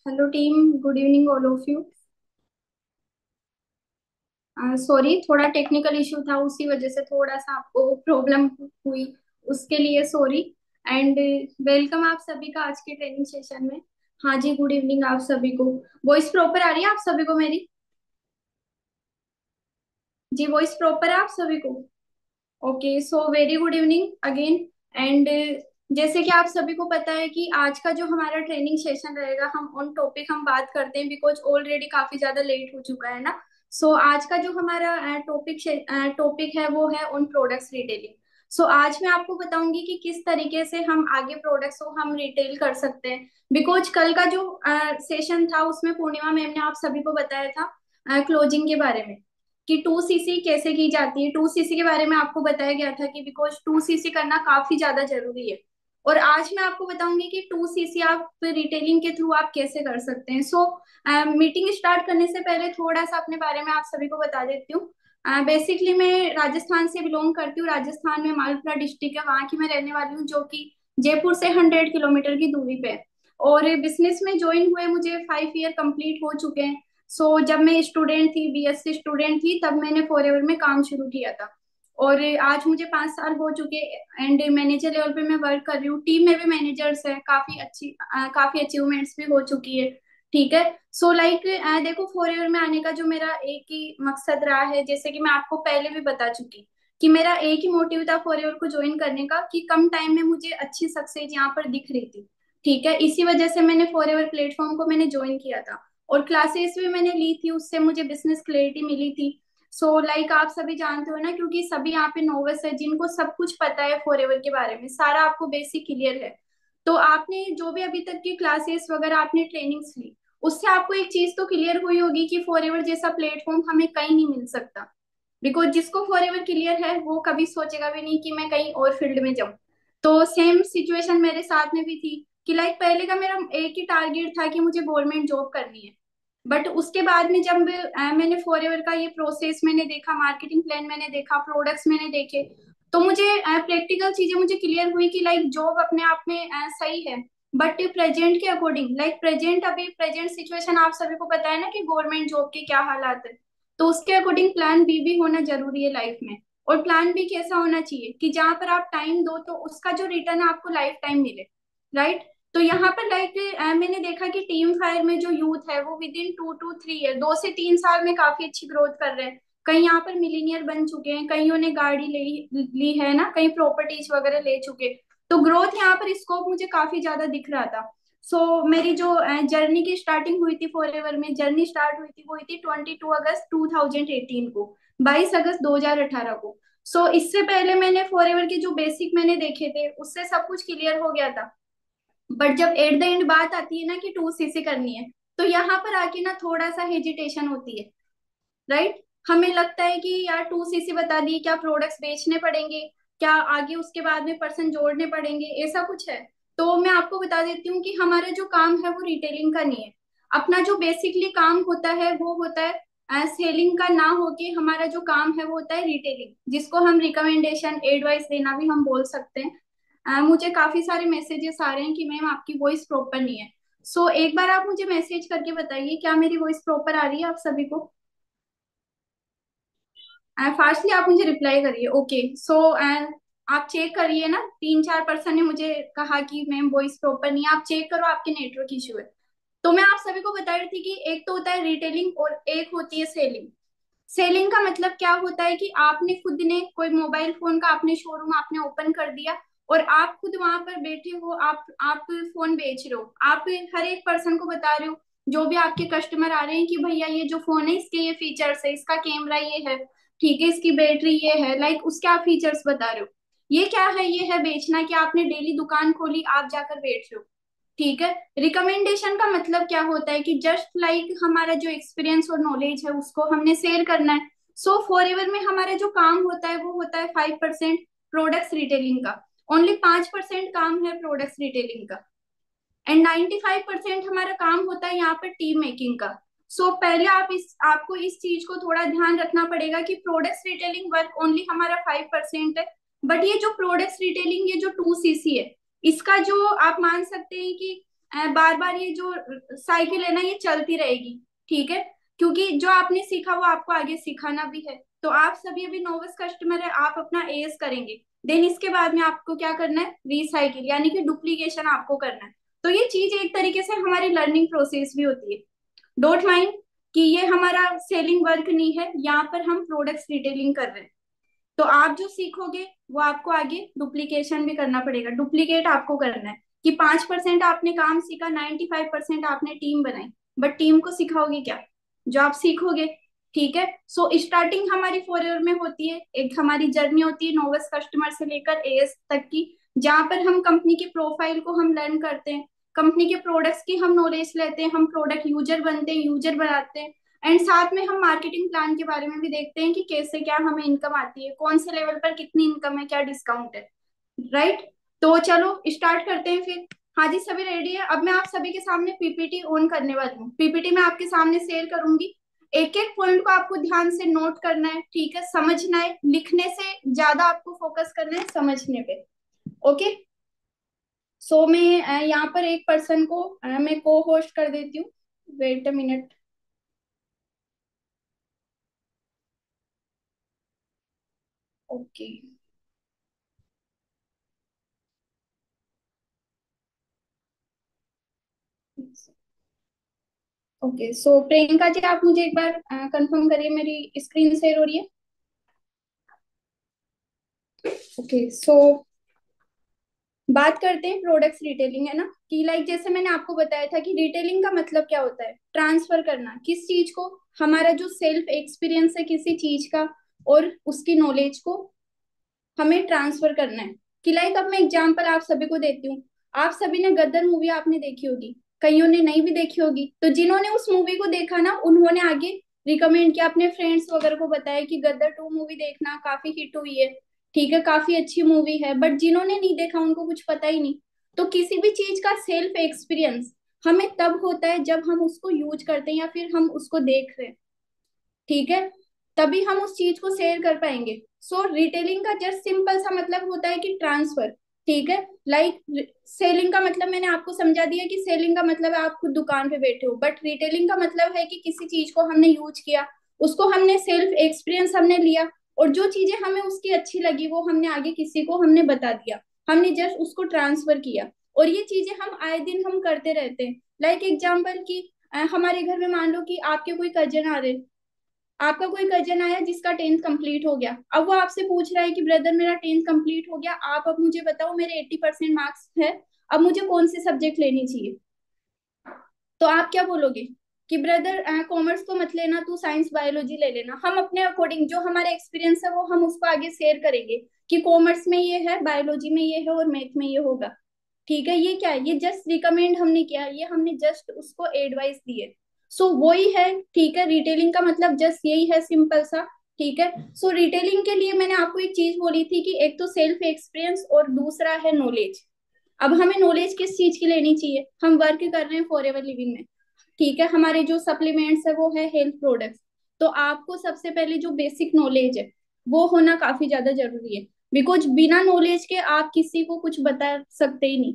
Hello team, good evening all of you. Sorry, थोड़ा technical issue था, उसी वजह से थोड़ा सा आपको प्रॉब्लम हुई। उसके लिए सॉरी। एंड वेलकम आप सभी का आज के ट्रेनिंग सेशन में। हाँ जी, गुड इवनिंग आप सभी को। वॉइस प्रॉपर आ रही है आप सभी को मेरी? जी, वॉइस प्रॉपर है आप सभी को? Okay, so very good evening again. And जैसे कि आप सभी को पता है कि आज का जो हमारा ट्रेनिंग सेशन रहेगा, हम ऑन टॉपिक हम बात करते हैं, बिकॉज ऑलरेडी काफी ज्यादा लेट हो चुका है ना। सो आज का जो हमारा टॉपिक है वो है ऑन प्रोडक्ट्स रिटेलिंग। सो आज मैं आपको बताऊंगी कि किस तरीके से हम आगे प्रोडक्ट्स को हम रिटेल कर सकते हैं। बिकॉज कल का जो सेशन था उसमें पूर्णिमा मैम ने आप सभी को बताया था क्लोजिंग के बारे में, कि 2cc कैसे की जाती है। 2cc के बारे में आपको बताया गया था कि बिकॉज 2cc करना काफी ज्यादा जरूरी है। और आज मैं आपको बताऊंगी कि 2cc आप रिटेलिंग के थ्रू आप कैसे कर सकते हैं। सो मीटिंग स्टार्ट करने से पहले थोड़ा सा अपने बारे में आप सभी को बता देती हूँ। बेसिकली मैं राजस्थान से बिलोंग करती हूँ। राजस्थान में मालपुरा डिस्ट्रिक्ट है, वहां की मैं रहने वाली हूँ, जो कि जयपुर से 100 किलोमीटर की दूरी पे है। और बिजनेस में ज्वाइन हुए मुझे 5 ईयर कंप्लीट हो चुके हैं। जब मैं स्टूडेंट थी, बीएससी स्टूडेंट थी, तब मैंने फॉरएवर में काम शुरू किया था। और आज मुझे 5 साल हो चुके। एंड मैनेजर लेवल पे मैं वर्क कर रही हूँ, टीम में भी मैनेजर्स है, काफी अचीवमेंट्स भी हो चुकी है। ठीक है। लाइक देखो, फॉरएवर में आने का जो मेरा एक ही मकसद रहा है, जैसे कि मैं आपको पहले भी बता चुकी कि मेरा एक ही मोटिव था फॉरएवर को ज्वाइन करने का, कि कम टाइम में मुझे अच्छी सक्सेस यहाँ पर दिख रही थी। ठीक है, इसी वजह से मैंने फॉरएवर प्लेटफॉर्म को मैंने ज्वाइन किया था। और क्लासेस भी मैंने ली थी, उससे मुझे बिजनेस क्लैरिटी मिली थी। लाइक आप सभी जानते हो ना, क्योंकि सभी यहाँ पे नोविस है, जिनको सब कुछ पता है फॉरएवर के बारे में, सारा आपको बेसिक क्लियर है। तो आपने जो भी अभी तक की क्लासेस वगैरह आपने ट्रेनिंग्स ली, उससे आपको एक चीज तो क्लियर हुई होगी कि फॉरएवर जैसा प्लेटफॉर्म हमें कहीं नहीं मिल सकता। बिकॉज जिसको फॉरएवर क्लियर है वो कभी सोचेगा भी नहीं कि मैं कहीं और फील्ड में जाऊं। तो सेम सिचुएशन मेरे साथ में भी थी, कि लाइक पहले का मेरा एक ही टारगेट था कि मुझे गवर्नमेंट जॉब करनी है। बट उसके बाद में जब मैंने फॉरएवर का ये प्रोसेस मैंने देखा, मार्केटिंग प्लान मैंने देखा, प्रोडक्ट्स मैंने देखे, तो मुझे प्रैक्टिकल चीजें मुझे क्लियर हुई कि लाइक जॉब अपने आप में सही है। बट प्रेजेंट के अकॉर्डिंग, लाइक प्रेजेंट, अभी प्रेजेंट सिचुएशन आप सभी को पता है ना कि गवर्नमेंट जॉब के क्या हालात है। तो उसके अकॉर्डिंग प्लान बी भी होना जरूरी है लाइफ में। और प्लान बी कैसा होना चाहिए कि जहां पर आप टाइम दो तो उसका जो रिटर्न है आपको लाइफ टाइम मिले। राइट। तो यहाँ पर लाइक मैंने देखा कि टीम फायर में जो यूथ है वो विद इन 2 to 3 ईयर, 2 से 3 साल में काफी अच्छी ग्रोथ कर रहे हैं। कई यहाँ पर मिलीनियर बन चुके हैं, कईयों ने गाड़ी ली है ना, कई प्रॉपर्टीज वगैरह ले चुके। तो ग्रोथ यहाँ पर स्कोप मुझे काफी ज्यादा दिख रहा था। मेरी जो जर्नी की स्टार्टिंग हुई थी फॉरएवर में, जर्नी स्टार्ट हुई थी, वो हुई थी 22 अगस्त 2018 को, 22 अगस्त 2018 को। इससे पहले मैंने फॉरएवर के जो बेसिक मैंने देखे थे उससे सब कुछ क्लियर हो गया था। बट जब एट द एंड बात आती है ना कि 2cc करनी है, तो यहाँ पर आके ना थोड़ा सा हेजिटेशन होती है। राइट। हमें लगता है कि यार 2cc बता दी, क्या प्रोडक्ट्स बेचने पड़ेंगे, क्या आगे उसके बाद में पर्सन जोड़ने पड़ेंगे, ऐसा कुछ है? तो मैं आपको बता देती हूँ कि हमारा जो काम है वो रिटेलिंग का नहीं है। अपना जो बेसिकली काम होता है वो होता है सेलिंग का ना होके, हमारा जो काम है वो होता है रिटेलिंग, जिसको हम रिकमेंडेशन एडवाइस देना भी हम बोल सकते हैं। मुझे काफी सारे मैसेजेस आ रहे हैं कि मैम आपकी वॉइस प्रॉपर नहीं है। एक बार आप मुझे मैसेज करके बताइए, क्या मेरी वॉइस प्रॉपर आ रही है आप सभी को? फास्टली आप मुझे रिप्लाई करिए। ओके। आप चेक करिए ना, 3 4 पर्सन ने मुझे कहा कि मैम वॉइस प्रॉपर नहीं है, आप चेक करो, आपके नेटवर्क इशू है। तो मैं आप सभी को बता रही थी कि एक तो होता है रिटेलिंग और एक होती है सेलिंग। सेलिंग का मतलब क्या होता है कि आपने खुद ने कोई मोबाइल फोन का आपने शोरूम आपने ओपन कर दिया, और आप खुद वहां पर बैठे हो, आप फोन बेच रहे हो, आप हर एक पर्सन को बता रहे हो, जो भी आपके कस्टमर आ रहे हैं, कि भैया ये जो फोन है इसके ये फीचर्स है, इसका कैमरा ये है, ठीक है, इसकी बैटरी ये है, लाइक उसके आप फीचर्स बता रहे हो। ये क्या है? ये है बेचना, कि आपने डेली दुकान खोली, आप जाकर बैठ रहे हो। ठीक है। रिकमेंडेशन का मतलब क्या होता है कि जस्ट लाइक हमारा जो एक्सपीरियंस और नॉलेज है उसको हमने शेयर करना है। फॉरएवर में हमारा जो काम होता है वो होता है 5% प्रोडक्ट्स रिटेलिंग का। ओनली 5% काम है प्रोडक्ट्स रिटेलिंग का। एंड 95% हमारा काम होता है यहाँ पर टीम मेकिंग का। पहले आपको इस चीज को थोड़ा ध्यान रखना पड़ेगा कि प्रोडक्ट्स रिटेलिंग वर्क ओनली हमारा 5% है। बट ये जो प्रोडक्ट्स रिटेलिंग, ये जो 2cc है, इसका जो आप मान सकते हैं कि बार बार ये जो साइकिल है ना ये चलती रहेगी, ठीक है। क्योंकि जो आपने सीखा वो आपको आगे सिखाना भी है। तो आप सभी अभी नोविस कस्टमर है, आप अपना एएस करेंगे, देन इसके बाद में आपको क्या करना है, रिसाइकिल यानी कि डुप्लीकेशन आपको करना है। तो ये चीज एक तरीके से हमारी लर्निंग प्रोसेस भी होती है। डोंट माइंड कि ये हमारा सेलिंग वर्क नहीं है, यहाँ पर हम प्रोडक्ट्स रिटेलिंग कर रहे हैं। तो आप जो सीखोगे वो आपको आगे डुप्लीकेशन भी करना पड़ेगा, डुप्लीकेट आपको करना है। कि 5% आपने काम सीखा, 95% आपने टीम बनाई, बट टीम को सिखाओगे क्या जो आप सीखोगे, ठीक है। सो स्टार्टिंग हमारी 4 ईयर में होती है, एक हमारी जर्नी होती है नोविस कस्टमर से लेकर एएस तक की, जहां पर हम कंपनी की प्रोफाइल को हम लर्न करते हैं, कंपनी के प्रोडक्ट्स की हम नॉलेज लेते हैं, हम प्रोडक्ट यूजर बनते हैं, यूजर बनाते हैं। एंड साथ में हम मार्केटिंग प्लान के बारे में भी देखते हैं कि कैसे क्या हमें इनकम आती है, कौन से लेवल पर कितनी इनकम है, क्या डिस्काउंट है, राइट। तो चलो स्टार्ट करते हैं फिर। हाँ जी, सभी रेडी है। अब मैं आप सभी के सामने पीपीटी ऑन करने वाली हूँ, पीपीटी मैं आपके सामने शेयर करूंगी। एक एक पॉइंट को आपको ध्यान से नोट करना है, ठीक है, समझना है, लिखने से ज्यादा आपको फोकस करना है समझने पे। ओके। सो मैं यहाँ पर एक पर्सन को मैं को होस्ट कर देती हूँ। Wait a minute. Okay. Okay, so Priyanka ji आप मुझे एक बार कंफर्म करिए मेरी स्क्रीन शेयर हो रही है। ओके, सो बात करते हैं प्रोडक्ट्स रिटेलिंग, है ना। कि लाइक जैसे मैंने आपको बताया था कि रिटेलिंग का मतलब क्या होता है, ट्रांसफर करना किस चीज को, हमारा जो सेल्फ एक्सपीरियंस है किसी चीज का और उसकी नॉलेज को हमें ट्रांसफर करना है। कि लाइक अब मैं एग्जांपल आप सभी को देती हूँ। आप सभी ने गदर मूवी आपने देखी होगी, कईयों ने नहीं भी देखी होगी। तो जिन्होंने उस मूवी को देखा ना उन्होंने आगे रिकमेंड किया, अपने फ्रेंड्स वगैरह को बताया कि गदर 2 मूवी देखना, काफी हिट हुई है, ठीक है, काफी अच्छी मूवी है। बट जिन्होंने नहीं देखा उनको कुछ पता ही नहीं। तो किसी भी चीज का सेल्फ एक्सपीरियंस हमें तब होता है जब हम उसको यूज करते हैं या फिर हम उसको देख रहे हैं, ठीक है, तभी हम उस चीज को शेयर कर पाएंगे। सो रिटेलिंग का जस्ट सिंपल सा मतलब होता है कि ट्रांसफर, ठीक है। लाइक सेलिंग का मतलब मैंने आपको समझा दिया कि सेलिंग का मतलब है आप खुद दुकान पे बैठे हो, बट रिटेलिंग का मतलब है कि किसी चीज को हमने यूज किया, उसको हमने सेल्फ एक्सपीरियंस हमने लिया, और जो चीजें हमें उसकी अच्छी लगी वो हमने आगे किसी को हमने बता दिया, हमने जस्ट उसको ट्रांसफर किया। और ये चीजें हम आए दिन हम करते रहते हैं। लाइक एग्जाम्पल की हमारे घर में मान लो कि आपके कोई कजन आ रहे, आपका कोई कजन आया जिसका 10th कंप्लीट हो गया, अब वो आपसे पूछ रहा है कि ब्रदर मेरा 10th कंप्लीट हो गया, आप अब मुझे बताओ मेरे 80% मार्क्स है, अब मुझे कौन से सब्जेक्ट लेनी चाहिए। तो आप क्या बोलोगे कि ब्रदर कॉमर्स तो मत लेना, तू साइंस बायोलॉजी ले लेना। हम अपने अकॉर्डिंग जो हमारे एक्सपीरियंस है वो हम उसको आगे शेयर करेंगे कि कॉमर्स में ये है, बायोलॉजी में ये है और मैथ में ये होगा, ठीक है। ये क्या है, ये जस्ट रिकमेंड हमने किया, ये हमने जस्ट उसको एडवाइस दी है। सो वही है, ठीक है। रिटेलिंग का मतलब जस्ट यही है, सिंपल सा, ठीक है। सो रिटेलिंग के लिए मैंने आपको एक चीज बोली थी कि एक तो सेल्फ एक्सपीरियंस और दूसरा है नॉलेज। अब हमें नॉलेज किस चीज की लेनी चाहिए, हम वर्क कर रहे हैं फॉर एवर लिविंग में, ठीक है, हमारे जो सप्लीमेंट्स है वो है हेल्थ प्रोडक्ट्स। तो आपको सबसे पहले जो बेसिक नॉलेज है वो होना काफी ज्यादा जरूरी है। बिकॉज बिना नॉलेज के आप किसी को कुछ बता सकते ही नहीं।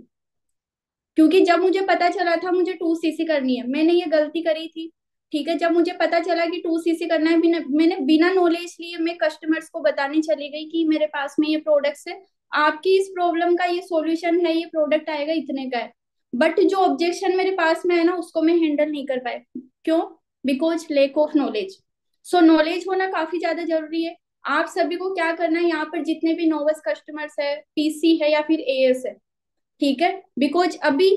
क्योंकि जब मुझे पता चला था मुझे 2cc करनी है, मैंने ये गलती करी थी, ठीक है। जब मुझे पता चला कि 2cc करना है, मैंने बिना नॉलेज लिए मैं कस्टमर्स को बताने चली गई कि मेरे पास में ये प्रोडक्ट्स है, आपकी इस प्रॉब्लम का ये सॉल्यूशन है, ये प्रोडक्ट आएगा इतने का है। बट जो ऑब्जेक्शन मेरे पास में है ना उसको मैं हैंडल नहीं कर पाए। क्यों? Because lack of knowledge. So knowledge होना काफी ज्यादा जरूरी है। आप सभी को क्या करना है, यहाँ पर जितने भी नोवस कस्टमर्स है, पीसी है या फिर एएस है, ठीक है। बिकॉज अभी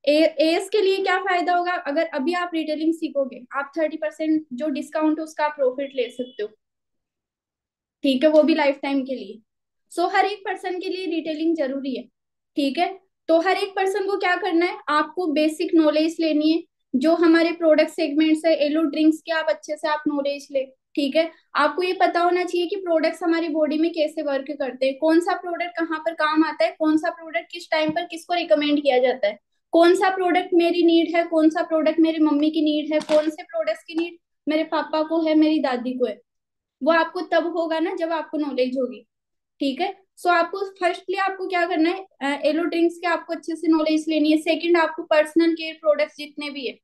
एएस के लिए क्या फायदा होगा, अगर अभी आप रिटेलिंग सीखोगे आप 30% जो डिस्काउंट है उसका प्रॉफिट ले सकते हो, ठीक है, वो भी लाइफ टाइम के लिए। सो हर एक पर्सन के लिए रिटेलिंग जरूरी है, ठीक है। तो हर एक पर्सन को क्या करना है, आपको बेसिक नॉलेज लेनी है। जो हमारे प्रोडक्ट सेगमेंट्स है, एलो ड्रिंक्स के आप अच्छे से आप नॉलेज ले, ठीक है। आपको ये पता होना चाहिए कि प्रोडक्ट्स हमारी बॉडी में कैसे वर्क करते हैं, कौन सा प्रोडक्ट कहाँ पर काम आता है, कौन सा प्रोडक्ट किस टाइम पर किसको रिकमेंड किया जाता है, कौन सा प्रोडक्ट मेरी नीड है, कौन सा प्रोडक्ट मेरी मम्मी की नीड है, कौन से प्रोडक्ट्स की नीड मेरे पापा को है, मेरी दादी को है। वो आपको तब होगा ना जब आपको नॉलेज होगी, ठीक है। सो आपको फर्स्टली आपको क्या करना है, एलो ड्रिंक्स के आपको अच्छे से नॉलेज लेनी है। सेकंड, आपको पर्सनल केयर प्रोडक्ट्स जितने भी है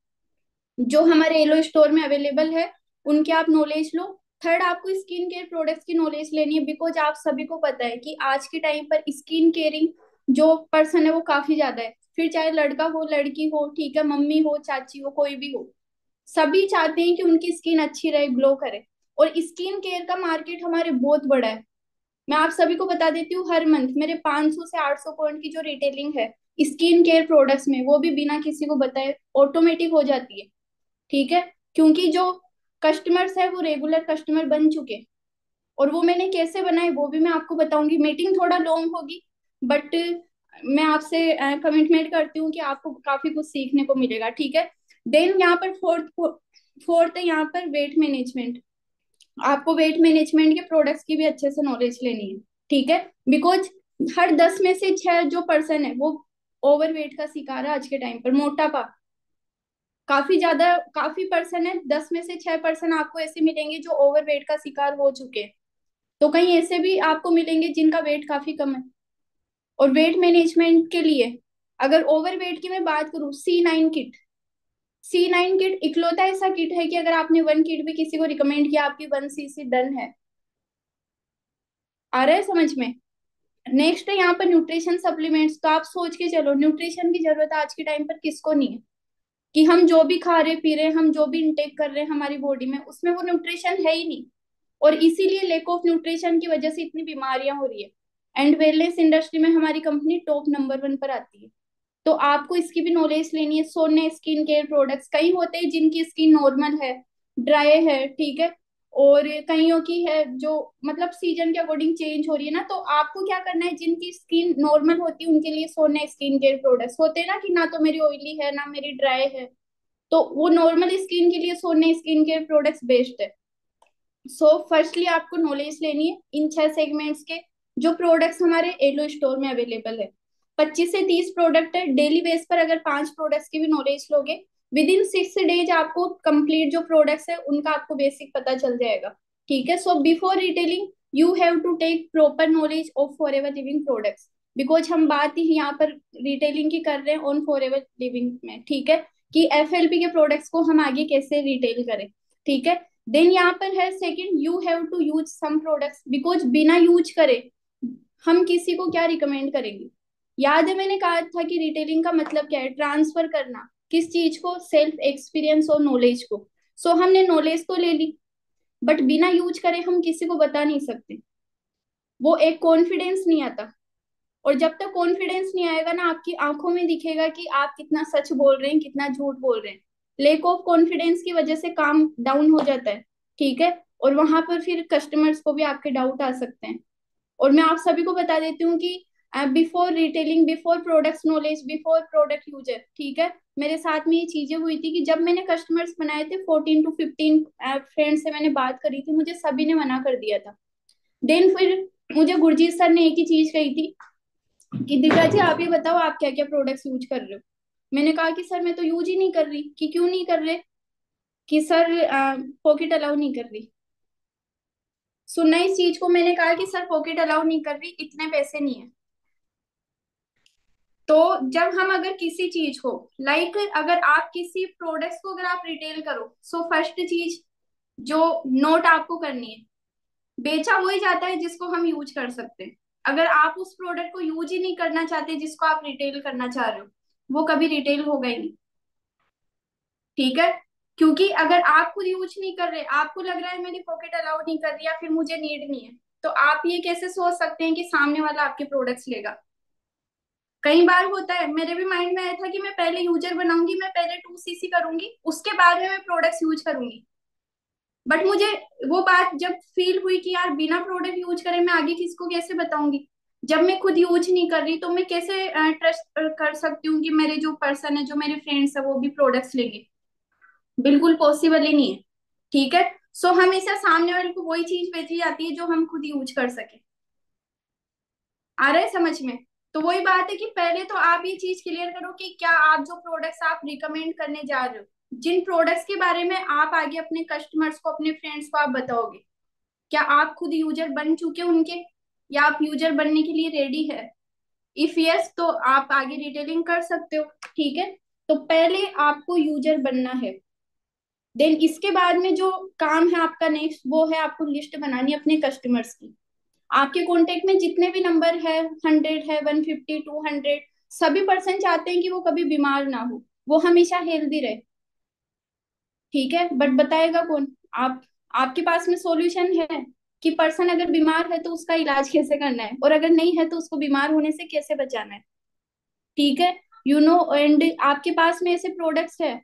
जो हमारे एलो स्टोर में अवेलेबल है उनके आप नॉलेज लो। थर्ड, आपको स्किन केयर प्रोडक्ट्स की नॉलेज लेनी है, बिकॉज आप सभी को पता है कि आज के टाइम पर स्किन केयरिंग जो पर्सन है वो काफी ज्यादा है। फिर चाहे लड़का हो लड़की हो, ठीक है, मम्मी हो चाची हो कोई भी हो, सभी चाहते हैं कि उनकी स्किन अच्छी रहे, ग्लो करे। और स्किन केयर का मार्केट हमारे बहुत बड़ा है। मैं आप सभी को बता देती हूँ, हर मंथ मेरे 500 से 800 पॉइंट की जो रिटेलिंग है स्किन केयर प्रोडक्ट्स में, वो भी बिना किसी को बताए ऑटोमेटिक हो जाती है। ठीक है, क्योंकि जो कस्टमर्स है वो रेगुलर कस्टमर बन चुके। और वो मैंने कैसे बनाए वो भी मैं आपको बताऊंगी। मीटिंग थोड़ा लॉन्ग होगी, बट मैं आपसे कमिटमेंट करती हूँ कि आपको काफी कुछ सीखने को मिलेगा। ठीक है। देन यहाँ पर फोर्थ फोर्थ है यहाँ पर वेट मैनेजमेंट। आपको वेट मैनेजमेंट के प्रोडक्ट्स की भी अच्छे से नॉलेज लेनी है। ठीक है, बिकॉज हर 10 में से 6 जो पर्सन है वो ओवरवेट का शिकार है आज के टाइम पर, मोटापा। काफी ज्यादा, काफी पर्सन है, 10 में से 6 पर्सन आपको ऐसे मिलेंगे जो ओवरवेट का शिकार हो चुके हैं। तो कहीं ऐसे भी आपको मिलेंगे जिनका वेट काफी कम है। और वेट मैनेजमेंट के लिए अगर ओवरवेट की मैं बात करूं, C9 किट। C9 किट इकलौता ऐसा किट है कि अगर आपने 1 किट भी किसी को रिकमेंड किया, आपकी 1 cc डन है। आ रहा है समझ में? नेक्स्ट है यहाँ पर न्यूट्रिशन सप्लीमेंट्स। तो आप सोच के चलो, न्यूट्रिशन की जरूरत आज के टाइम पर किसको नहीं है? कि हम जो भी खा रहे पी रहे, हम जो भी इंटेक कर रहे हैं हमारी बॉडी में, उसमें वो न्यूट्रिशन है ही नहीं। और इसीलिए लेक ऑफ न्यूट्रिशन की वजह से इतनी बीमारियां हो रही है। एंड वेलनेस इंडस्ट्री में हमारी कंपनी टॉप नंबर 1 पर आती है। तो आपको इसकी भी नॉलेज लेनी है। सोने स्किन केयर प्रोडक्ट्स, कई होते हैं जिनकी स्किन नॉर्मल है, ड्राई है, ठीक है, और कईयों की है जो मतलब सीजन के अकॉर्डिंग चेंज हो रही है ना। तो आपको क्या करना है, जिनकी स्किन नॉर्मल होती है उनके लिए सोने स्किन केयर प्रोडक्ट्स होते हैं ना, कि ना तो मेरी ऑयली है ना मेरी ड्राई है, तो वो नॉर्मल स्किन के लिए सोने स्किन केयर प्रोडक्ट्स बेस्ट है। सो फर्स्टली आपको नॉलेज लेनी है इन 6 सेगमेंट्स के जो प्रोडक्ट्स हमारे एलो स्टोर में अवेलेबल है। 25 से 30 प्रोडक्ट है। डेली बेस पर अगर 5 प्रोडक्ट्स की भी नॉलेज लोगे, विद इन 6 डेज आपको कंप्लीट जो प्रोडक्ट्स है उनका आपको बेसिक पता चल जाएगा। ठीक है। So before retailing you have to take proper knowledge of Forever Living products, because हम बात ही यहाँ पर रिटेलिंग की कर रहे हैं ऑन फॉर एवर लिविंग में। ठीक है, कि FLP के प्रोडक्ट्स को हम आगे कैसे रिटेल करें। ठीक है। देन यहाँ पर है second, you have to use some products, because बिना यूज करे हम किसी को क्या रिकमेंड करेंगे। याद है मैंने कहा था कि रिटेलिंग का मतलब क्या है, ट्रांसफर करना। किस चीज को? सेल्फ एक्सपीरियंस और नॉलेज को। सो हमने नॉलेज तो ले ली, बट बिना यूज करे हम किसी को बता नहीं सकते। वो एक कॉन्फिडेंस नहीं आता। और जब तक कॉन्फिडेंस नहीं आएगा ना, आपकी आंखों में दिखेगा कि आप कितना सच बोल रहे हैं कितना झूठ बोल रहे हैं। लेक ऑफ कॉन्फिडेंस की वजह से काम डाउन हो जाता है। ठीक है। और वहां पर फिर कस्टमर्स को भी आपके डाउट आ सकते हैं। और मैं आप सभी को बता देती हूँ कि before retailing, before products knowledge, before product user, ठीक है, मेरे साथ में ये चीजें हुई थी कि जब मैंने कस्टमर्स बनाए थे 14 to 15 फ्रेंड्स से मैंने बात करी थी, मुझे सभी ने मना कर दिया था। देन फिर मुझे गुरजीत सर ने एक ही चीज कही थी कि दिव्या जी आप ये बताओ आप क्या क्या प्रोडक्ट्स यूज कर रहे हो। मैंने कहा कि सर मैं तो यूज ही नहीं कर रही। कि क्यों नहीं कर रहे? कि सर पॉकेट अलाउ नहीं कर रही। सुनना इस चीज को, मैंने कहा कि सर पॉकेट अलाउ नहीं कर रही, इतने पैसे नहीं है। तो जब हम अगर किसी चीज को अगर आप किसी प्रोडक्ट्स को अगर आप रिटेल करो, सो फर्स्ट चीज जो नोट आपको करनी है, बेचा वही जाता है जिसको हम यूज कर सकते हैं। अगर आप उस प्रोडक्ट को यूज ही नहीं करना चाहते जिसको आप रिटेल करना चाह रहे हो, वो कभी रिटेल होगा ही नहीं। ठीक है। क्योंकि अगर आप खुद यूज नहीं कर रहे, आपको लग रहा है मेरी पॉकेट अलाउ नहीं कर रही या फिर मुझे नीड नहीं है, तो आप ये कैसे सोच सकते हैं कि सामने वाला आपके प्रोडक्ट्स लेगा? कई बार होता है, मेरे भी माइंड में आया था कि मैं पहले यूजर बनाऊंगी, मैं पहले 2 cc करूंगी, उसके बाद में मैं प्रोडक्ट्स यूज करूंगी। बट मुझे वो बात जब फील हुई कि यार बिना प्रोडक्ट यूज करे मैं आगे किसको कैसे बताऊंगी। जब मैं खुद यूज नहीं कर रही तो मैं कैसे ट्रस्ट कर सकती हूँ कि मेरे जो पर्सन है, जो मेरे फ्रेंड्स है, वो भी प्रोडक्ट्स लेंगे? बिल्कुल पॉसिबल ही नहीं है। ठीक है। सो हमेशा सामने वाले को वही चीज बेची जाती है जो हम खुद यूज कर सके। आ रहा है समझ में? तो वही बात है कि पहले तो आप ये चीज क्लियर करो कि क्या आप जो प्रोडक्ट्स आप रिकमेंड करने जा रहे हो, जिन प्रोडक्ट्स के बारे में आप आगे अपने कस्टमर्स को, अपने फ्रेंड्स को आप बताओगे, क्या आप खुद यूजर बन चुके हो उनके? या आप यूजर बनने के लिए रेडी है? इफ यस तो आप आगे डिटेलिंग कर सकते हो। ठीक है, तो पहले आपको यूजर बनना है। देन इसके बाद में जो काम है आपका नेक्स्ट, वो है आपको लिस्ट बनानी है अपने कस्टमर्स की। आपके कॉन्टेक्ट में जितने भी नंबर है, 100 है, 150, 200, सभी पर्सन चाहते हैं कि वो कभी बीमार ना हो, वो हमेशा हेल्दी रहे। ठीक है, बट बताएगा कौन? आप। आपके पास में सॉल्यूशन है कि पर्सन अगर बीमार है तो उसका इलाज कैसे करना है, और अगर नहीं है तो उसको बीमार होने से कैसे बचाना है। ठीक है, एंड आपके पास में ऐसे प्रोडक्ट्स है,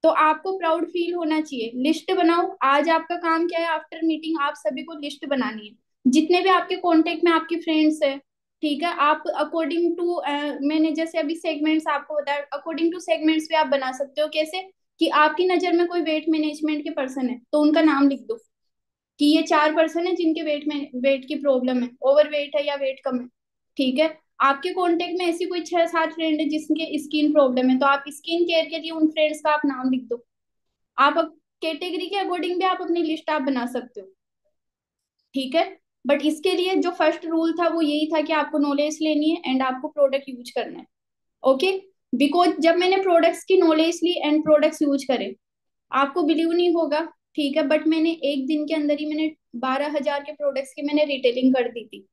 तो आपको प्राउड फील होना चाहिए। लिस्ट बनाओ। आज आपका काम क्या है? आफ्टर मीटिंग आप सभी को लिस्ट बनानी है, जितने भी आपके कांटेक्ट में आपके फ्रेंड्स है। ठीक है, आप अकॉर्डिंग टू, मैंने जैसे अभी सेगमेंट्स आपको बताया, अकॉर्डिंग टू सेगमेंट्स भी आप बना सकते हो। कैसे? कि आपकी नजर में कोई वेट मैनेजमेंट के पर्सन है तो उनका नाम लिख दो कि ये 4 पर्सन है जिनके वेट की प्रॉब्लम है, ओवर वेट है या वेट कम है। ठीक है, आपके कांटेक्ट में ऐसी कोई 6-7 फ्रेंड है जिसके स्किन प्रॉब्लम है, तो आप स्किन केयर के लिए उन फ्रेंड्स का आप नाम लिख दो। आप कैटेगरी के अकॉर्डिंग भी आप अपनी लिस्ट आप बना सकते हो। ठीक है, बट इसके लिए जो फर्स्ट रूल था वो यही था कि आपको नॉलेज लेनी है एंड आपको प्रोडक्ट यूज करना है। ओके, बिकॉज जब मैंने प्रोडक्ट्स की नॉलेज ली एंड प्रोडक्ट्स यूज करे, आपको बिलीव नहीं होगा। ठीक है, बट मैंने एक दिन के अंदर ही मैंने 12,000 के प्रोडक्ट्स की मैंने रिटेलिंग कर दी थी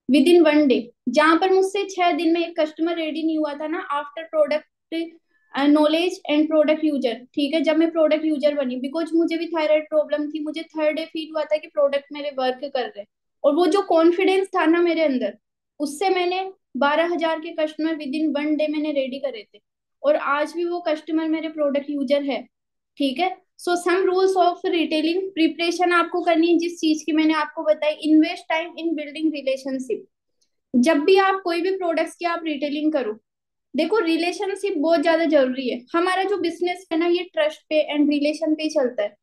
विद इन 1 डे। जहां पर मुझसे 6 दिन में एक कस्टमर रेडी नहीं हुआ था ना, after product knowledge and product user. ठीक है, जब मैं प्रोडक्ट यूजर बनी, बिकॉज मुझे भी थायराइड प्रॉब्लम थी, मुझे थर्ड डे फील हुआ था कि प्रोडक्ट मेरे वर्क कर रहे हैं, और वो जो कॉन्फिडेंस था ना मेरे अंदर, उससे मैंने 12,000 के कस्टमर विद इन 1 डे मैंने रेडी करे थे, और आज भी वो कस्टमर मेरे प्रोडक्ट यूजर है। ठीक है, so some rules of retailing preparation आपको करनी है जिस चीज की मैंने आपको बताई। Invest time in building relationship. जब भी आप कोई भी प्रोडक्ट्स की आप रिटेलिंग करो, देखो रिलेशनशिप बहुत ज्यादा जरूरी है। हमारा जो बिजनेस है ना, ये ट्रस्ट पे एंड रिलेशन पे ही चलता है।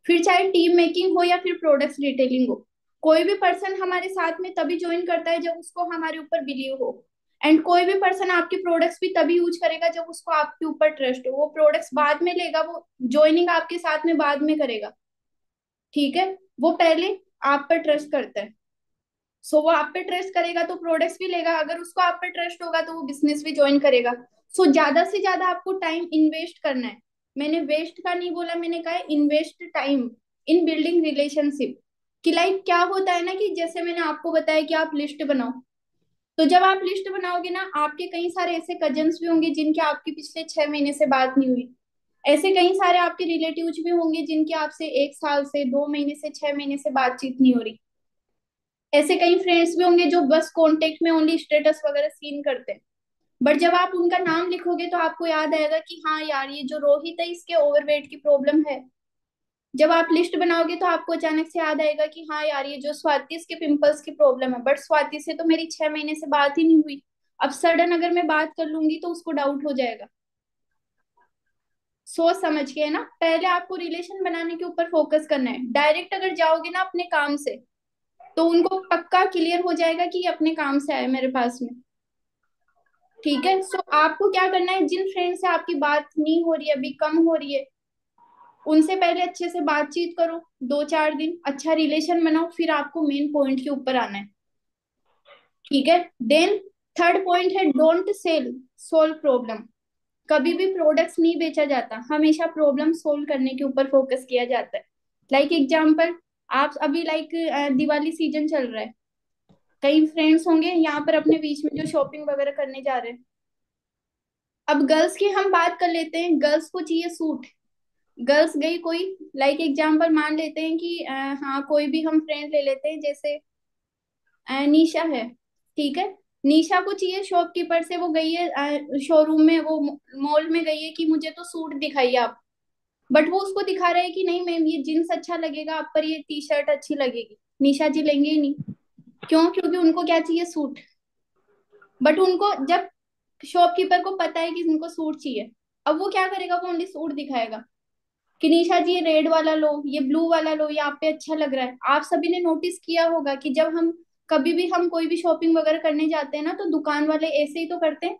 फिर चाहे टीम मेकिंग हो या फिर प्रोडक्ट्स रिटेलिंग हो, कोई भी पर्सन हमारे साथ में तभी ज्वाइन करता है जब उसको हमारे ऊपर बिलीव हो। एंड कोई भी पर्सन आपके प्रोडक्ट्स भी तभी यूज करेगा जब उसको आपके ऊपर ट्रस्ट हो। वो प्रोडक्ट्स बाद में लेगा, वो ज्वाइनिंग आपके साथ में बाद में करेगा। ठीक है, वो पहले आप पर ट्रस्ट करता है। सो वो आप पे ट्रस्ट करेगा तो प्रोडक्ट्स भी लेगा, अगर उसको आप पे ट्रस्ट होगा तो वो बिजनेस भी ज्वाइन करेगा। सो ज्यादा से ज्यादा आपको टाइम इन्वेस्ट करना है। मैंने वेस्ट का नहीं बोला, मैंने कहा invest time in building relationship. कि लाइक क्या होता है ना, कि जैसे मैंने आपको बताया कि आप लिस्ट बनाओ, तो जब आप लिस्ट बनाओगे ना, आपके कई सारे ऐसे कजन्स भी होंगे जिनके आपकी पिछले 6 महीने से बात नहीं हुई। ऐसे कई सारे आपके रिलेटिव्स भी होंगे जिनकी आपसे 1 साल से, 2 महीने से, 6 महीने से बातचीत नहीं हो रही। ऐसे कई फ्रेंड्स भी होंगे जो बस कांटेक्ट में ओनली स्टेटस वगैरह सीन करते हैं। बट जब आप उनका नाम लिखोगे तो आपको याद आएगा कि हाँ यार, ये जो रोहित है इसके ओवरवेट की प्रॉब्लम है। जब आप लिस्ट बनाओगे तो आपको अचानक से याद आएगा कि हाँ यार, ये जो स्वाति, इसके पिंपल्स की प्रॉब्लम है, बट स्वाति से तो मेरी 6 महीने से बात ही नहीं हुई। अब सडन अगर मैं बात कर लूंगी तो उसको डाउट हो जाएगा। सोच समझ के, है ना, पहले आपको रिलेशन बनाने के ऊपर फोकस करना है। डायरेक्ट अगर जाओगे ना अपने काम से, तो उनको पक्का क्लियर हो जाएगा कि ये अपने काम से आए मेरे पास में। ठीक है, सो आपको क्या करना है, जिन फ्रेंड से आपकी बात नहीं हो रही है, अभी कम हो रही है, उनसे पहले अच्छे से बातचीत करो। 2-4 दिन अच्छा रिलेशन बनाओ, फिर आपको मेन पॉइंट के ऊपर आना है। ठीक है, देन थर्ड पॉइंट है डोंट सेल, सोल्व प्रॉब्लम। कभी भी प्रोडक्ट्स नहीं बेचा जाता, हमेशा प्रॉब्लम सोल्व करने के ऊपर फोकस किया जाता है। लाइक एग्जाम्पल, आप अभी लाइक दिवाली सीजन चल रहा है, कई फ्रेंड्स होंगे यहाँ पर अपने बीच में जो शॉपिंग वगैरह करने जा रहे हैं। अब गर्ल्स की हम बात कर लेते हैं, गर्ल्स को चाहिए सूट। गर्ल्स गई कोई, लाइक एग्जांपल मान लेते हैं कि हाँ कोई भी हम फ्रेंड ले लेते हैं, जैसे निशा है। ठीक है, निशा को चाहिए शॉपकीपर से, वो गई है शोरूम में, वो मॉल में गई है कि मुझे तो सूट दिखाइए आप। बट वो उसको दिखा रहा है कि नहीं मैम, ये जींस अच्छा लगेगा आप पर, ये टी शर्ट अच्छी लगेगी। निशा जी लेंगे ही नहीं। क्यों? क्योंकि उनको क्या चाहिए? सूट। बट उनको जब शॉपकीपर को पता है कि उनको सूट चाहिए, अब वो क्या करेगा? वो ओनली सूट दिखाएगा कि निशा जी ये रेड वाला लो, ये ब्लू वाला लो, ये आप पे अच्छा लग रहा है। आप सभी ने नोटिस किया होगा कि जब हम कभी भी हम कोई भी शॉपिंग वगैरह करने जाते हैं ना, तो दुकान वाले ऐसे ही तो करते हैं।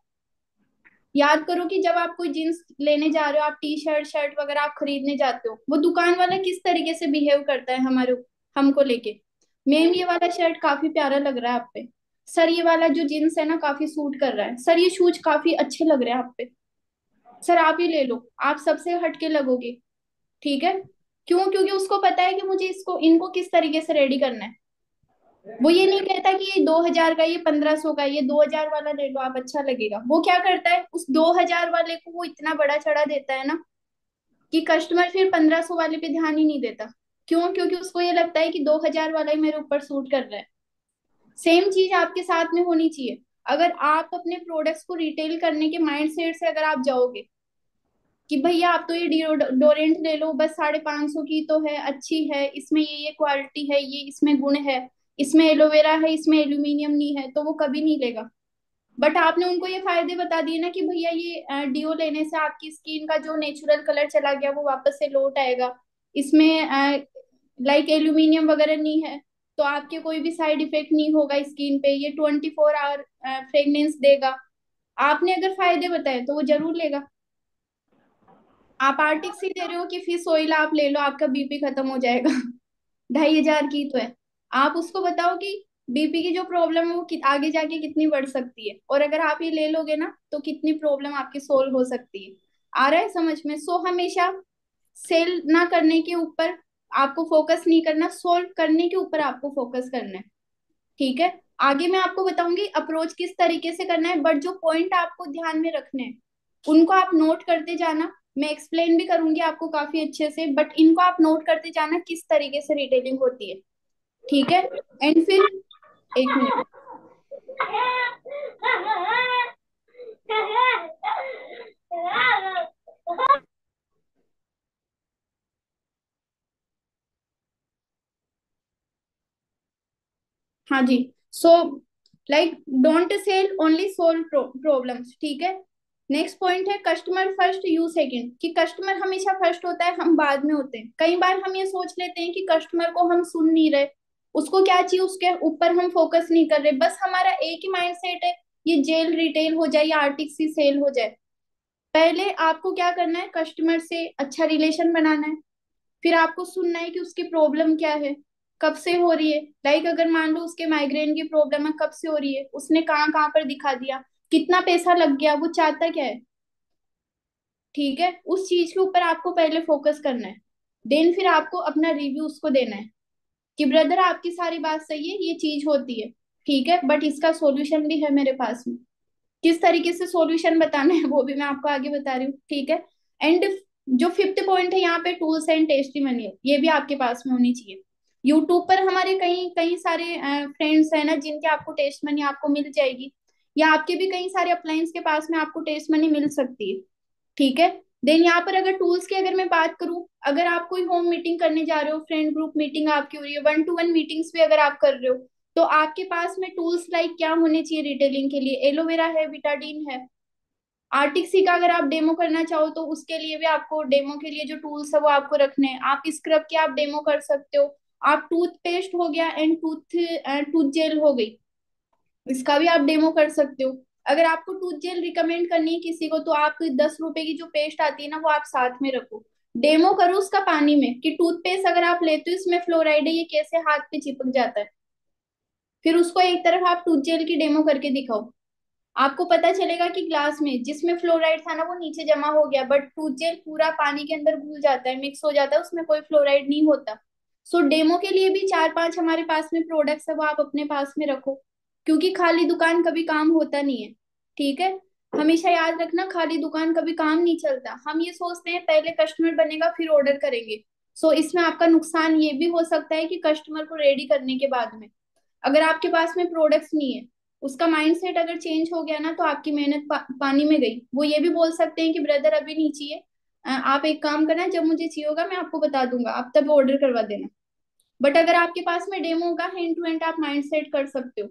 याद करो कि जब आप कोई जींस लेने जा रहे हो, आप टी शर्ट शर्ट वगैरह आप खरीदने जाते हो, वो दुकान वाला किस तरीके से बिहेव करता है हमारे हमको लेके। मैम ये वाला शर्ट काफी प्यारा लग रहा है आप पे। सर ये वाला जो जींस है ना काफी सूट कर रहा है। सर ये शूज काफी अच्छे लग रहे हैं आप पे। सर आप ही ले लो, आप सबसे हटके लगोगे। ठीक है। क्यों? क्योंकि उसको पता है कि मुझे इसको इनको किस तरीके से रेडी करना है। वो ये नहीं कहता कि ये 2,000 का, ये 1,500 का, ये 2,000 वाला ले लो आप, अच्छा लगेगा। वो क्या करता है, उस 2,000 वाले को वो इतना बड़ा चढ़ा देता है ना कि कस्टमर फिर 1,500 वाले पे ध्यान ही नहीं देता। क्यों? क्योंकि उसको ये लगता है कि 2,000 वाला ही मेरे ऊपर सूट कर रहा है। सेम चीज आपके साथ में होनी चाहिए। अगर आप अपने प्रोडक्ट्स को रिटेल करने के माइंड सेट से अगर आप जाओगे कि भैया आप तो ये डिओडोरेंट ले लो, बस 550 की तो है, अच्छी है, इसमें ये क्वालिटी है, ये इसमें गुण है, इसमें एलोवेरा है, इसमें एल्यूमिनियम नहीं है, तो वो कभी नहीं लेगा। बट आपने उनको ये फायदे बता दिए ना कि भैया ये डिओ लेने से आपकी स्किन का जो नेचुरल कलर चला गया वो वापस से लौट आएगा, इसमें लाइक एल्यूमिनियम वगैरह नहीं है, तो आपके कोई भी साइड इफेक्ट नहीं होगा स्किन पे, ये 24 आवर फ्रेग्रेंस देगा। आपने अगर फायदे बताए तो वो जरूर लेगा। आप आर्टिक्स ही दे रहे हो कि फिश ऑयल आप ले लो आपका बीपी खत्म हो जाएगा। 2,500 की तो है। आप उसको बताओ कि बीपी की जो प्रॉब्लम है वो आगे जाके कितनी बढ़ सकती है, और अगर आप ये ले लोगे ना तो कितनी प्रॉब्लम आपकी सोल्व हो सकती है। आ रहा है समझ में? सो हमेशा सेल ना करने के ऊपर आपको फोकस नहीं करना, सोल्व करने के ऊपर आपको फोकस करना है। ठीक है। आगे मैं आपको बताऊंगी अप्रोच किस तरीके से करना है, बट जो पॉइंट आपको ध्यान में रखने हैं उनको आप नोट करते जाना। मैं एक्सप्लेन भी करूंगी आपको काफी अच्छे से, बट इनको आप नोट करते जाना किस तरीके से रिटेलिंग होती है। ठीक है। एंड फिर एक मिनट। हाँ जी। So like don't sell only solve problems. ठीक है। नेक्स्ट पॉइंट है कस्टमर फर्स्ट यू सेकंड, कि कस्टमर हमेशा फर्स्ट होता है, हम बाद में होते हैं। कई बार हम ये सोच लेते हैं कि कस्टमर को हम सुन नहीं रहे, उसको क्या चाहिए उसके ऊपर हम फोकस नहीं कर रहे, बस हमारा एक ही माइंड सेट है, ये जेल रिटेल हो जाए या आर्टिक सी सेल हो जाए। पहले आपको क्या करना है, कस्टमर से अच्छा रिलेशन बनाना है। फिर आपको सुनना है कि उसकी प्रॉब्लम क्या है, कब से हो रही है। लाइक अगर मान लो उसके माइग्रेन की प्रॉब्लम है, कब से हो रही है, उसने कहाँ कहाँ पर दिखा दिया, कितना पैसा लग गया, वो चाहता क्या है। ठीक है। उस चीज के ऊपर आपको पहले फोकस करना है। देन फिर आपको अपना रिव्यू उसको देना है कि ब्रदर आपकी सारी बात सही है, ये चीज होती है, ठीक है, बट इसका सॉल्यूशन भी है मेरे पास में। किस तरीके से सॉल्यूशन बताना है वो भी मैं आपको आगे बता रही हूँ। ठीक है। एंड जो फिफ्थ पॉइंट है यहाँ पे टूल्स एंड टेस्टिमोनियल, ये भी आपके पास में होनी चाहिए। यूट्यूब पर हमारे कई कई सारे फ्रेंड्स हैं ना जिनके आपको टेस्ट मनी आपको मिल जाएगी, या आपके भी कई सारे अप्लायंस के पास में आपको टेस्ट मनी मिल सकती है। ठीक है। देन यहाँ पर अगर टूल्स की अगर मैं बात करूं, अगर आप कोई होम मीटिंग करने जा रहे हो, फ्रेंड ग्रुप मीटिंग आपकी हो रही है, 1-to-1 मीटिंग्स भी अगर आप कर रहे हो, तो आपके पास में टूल्स लाइक क्या होने चाहिए रिटेलिंग के लिए, एलोवेरा है, विटाडीन है। आर्टिक सी का अगर आप डेमो करना चाहो तो उसके लिए भी आपको डेमो के लिए जो टूल्स है वो आपको रखने हैं। आप स्क्रब के आप डेमो कर सकते हो। आप टूथपेस्ट हो गया एंड टूथ जेल हो गई, इसका भी आप डेमो कर सकते हो। अगर आपको टूथ जेल रिकमेंड करनी है किसी को तो आप 10 रुपए की जो पेस्ट आती है ना वो आप साथ में रखो, डेमो करो उसका पानी में कि टूथपेस्ट अगर आप लेते हो इसमें फ्लोराइड है, ये कैसे हाथ पे चिपक जाता है। फिर उसको एक तरफ आप टूथ जेल की डेमो करके दिखाओ। आपको पता चलेगा कि ग्लास में जिसमें फ्लोराइड था ना वो नीचे जमा हो गया, बट टूथ जेल पूरा पानी के अंदर घुल जाता है, मिक्स हो जाता है, उसमें कोई फ्लोराइड नहीं होता। सो डेमो के लिए भी 4-5 हमारे पास में प्रोडक्ट्स है वो आप अपने पास में रखो, क्योंकि खाली दुकान कभी काम होता नहीं है। ठीक है। हमेशा याद रखना खाली दुकान कभी काम नहीं चलता। हम ये सोचते हैं पहले कस्टमर बनेगा फिर ऑर्डर करेंगे। सो इसमें आपका नुकसान ये भी हो सकता है कि कस्टमर को रेडी करने के बाद में अगर आपके पास में प्रोडक्ट्स नहीं है, उसका माइंडसेट अगर चेंज हो गया ना तो आपकी मेहनत पानी में गई। वो ये भी बोल सकते हैं कि ब्रदर अभी नहीं चाहिए, आप एक काम करना, जब मुझे चाहिए होगा मैं आपको बता दूंगा, आप तब ऑर्डर करवा देना। बट अगर आपके पास में डेमो होगा, हैंड टू हैंड आप माइंड सेट कर सकते हो।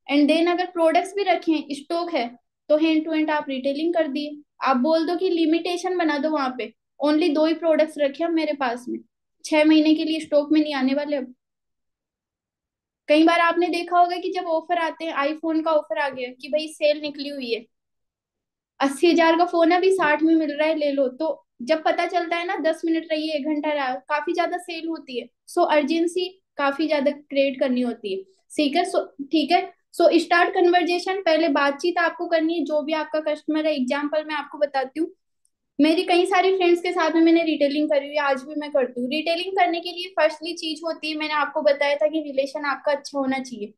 एंड देन अगर प्रोडक्ट्स भी रखे हैं, स्टॉक है, तो हैंड टू हैंड आप रिटेलिंग कर दिए। आप बोल दो कि लिमिटेशन बना दो वहां पे, ओनली 2 ही प्रोडक्ट्स रखे हैं मेरे पास में, 6 महीने के लिए स्टॉक में नहीं आने वाले अब। कई बार आपने देखा होगा कि जब ऑफर आते हैं, आईफोन का ऑफर आ गया कि भाई सेल निकली हुई है, 80,000 का फोन है अभी 60 में मिल रहा है, ले लो, तो जब पता चलता है ना 10 मिनट रही है, 1 घंटा रहा, काफी ज्यादा सेल होती है। सो अर्जेंसी काफी ज्यादा क्रिएट करनी होती है। ठीक है, सो ठीक है। सो स्टार्ट कन्वर्जेशन, पहले बातचीत आपको करनी है जो भी आपका कस्टमर है। एग्जाम्पल मैं आपको बताती हूँ, मेरी कई सारी फ्रेंड्स के साथ में मैंने रिटेलिंग करी हुई है, आज भी मैं करती हूँ। रिटेलिंग करने के लिए फर्स्टली चीज होती है, मैंने आपको बताया था कि रिलेशन आपका अच्छा होना चाहिए,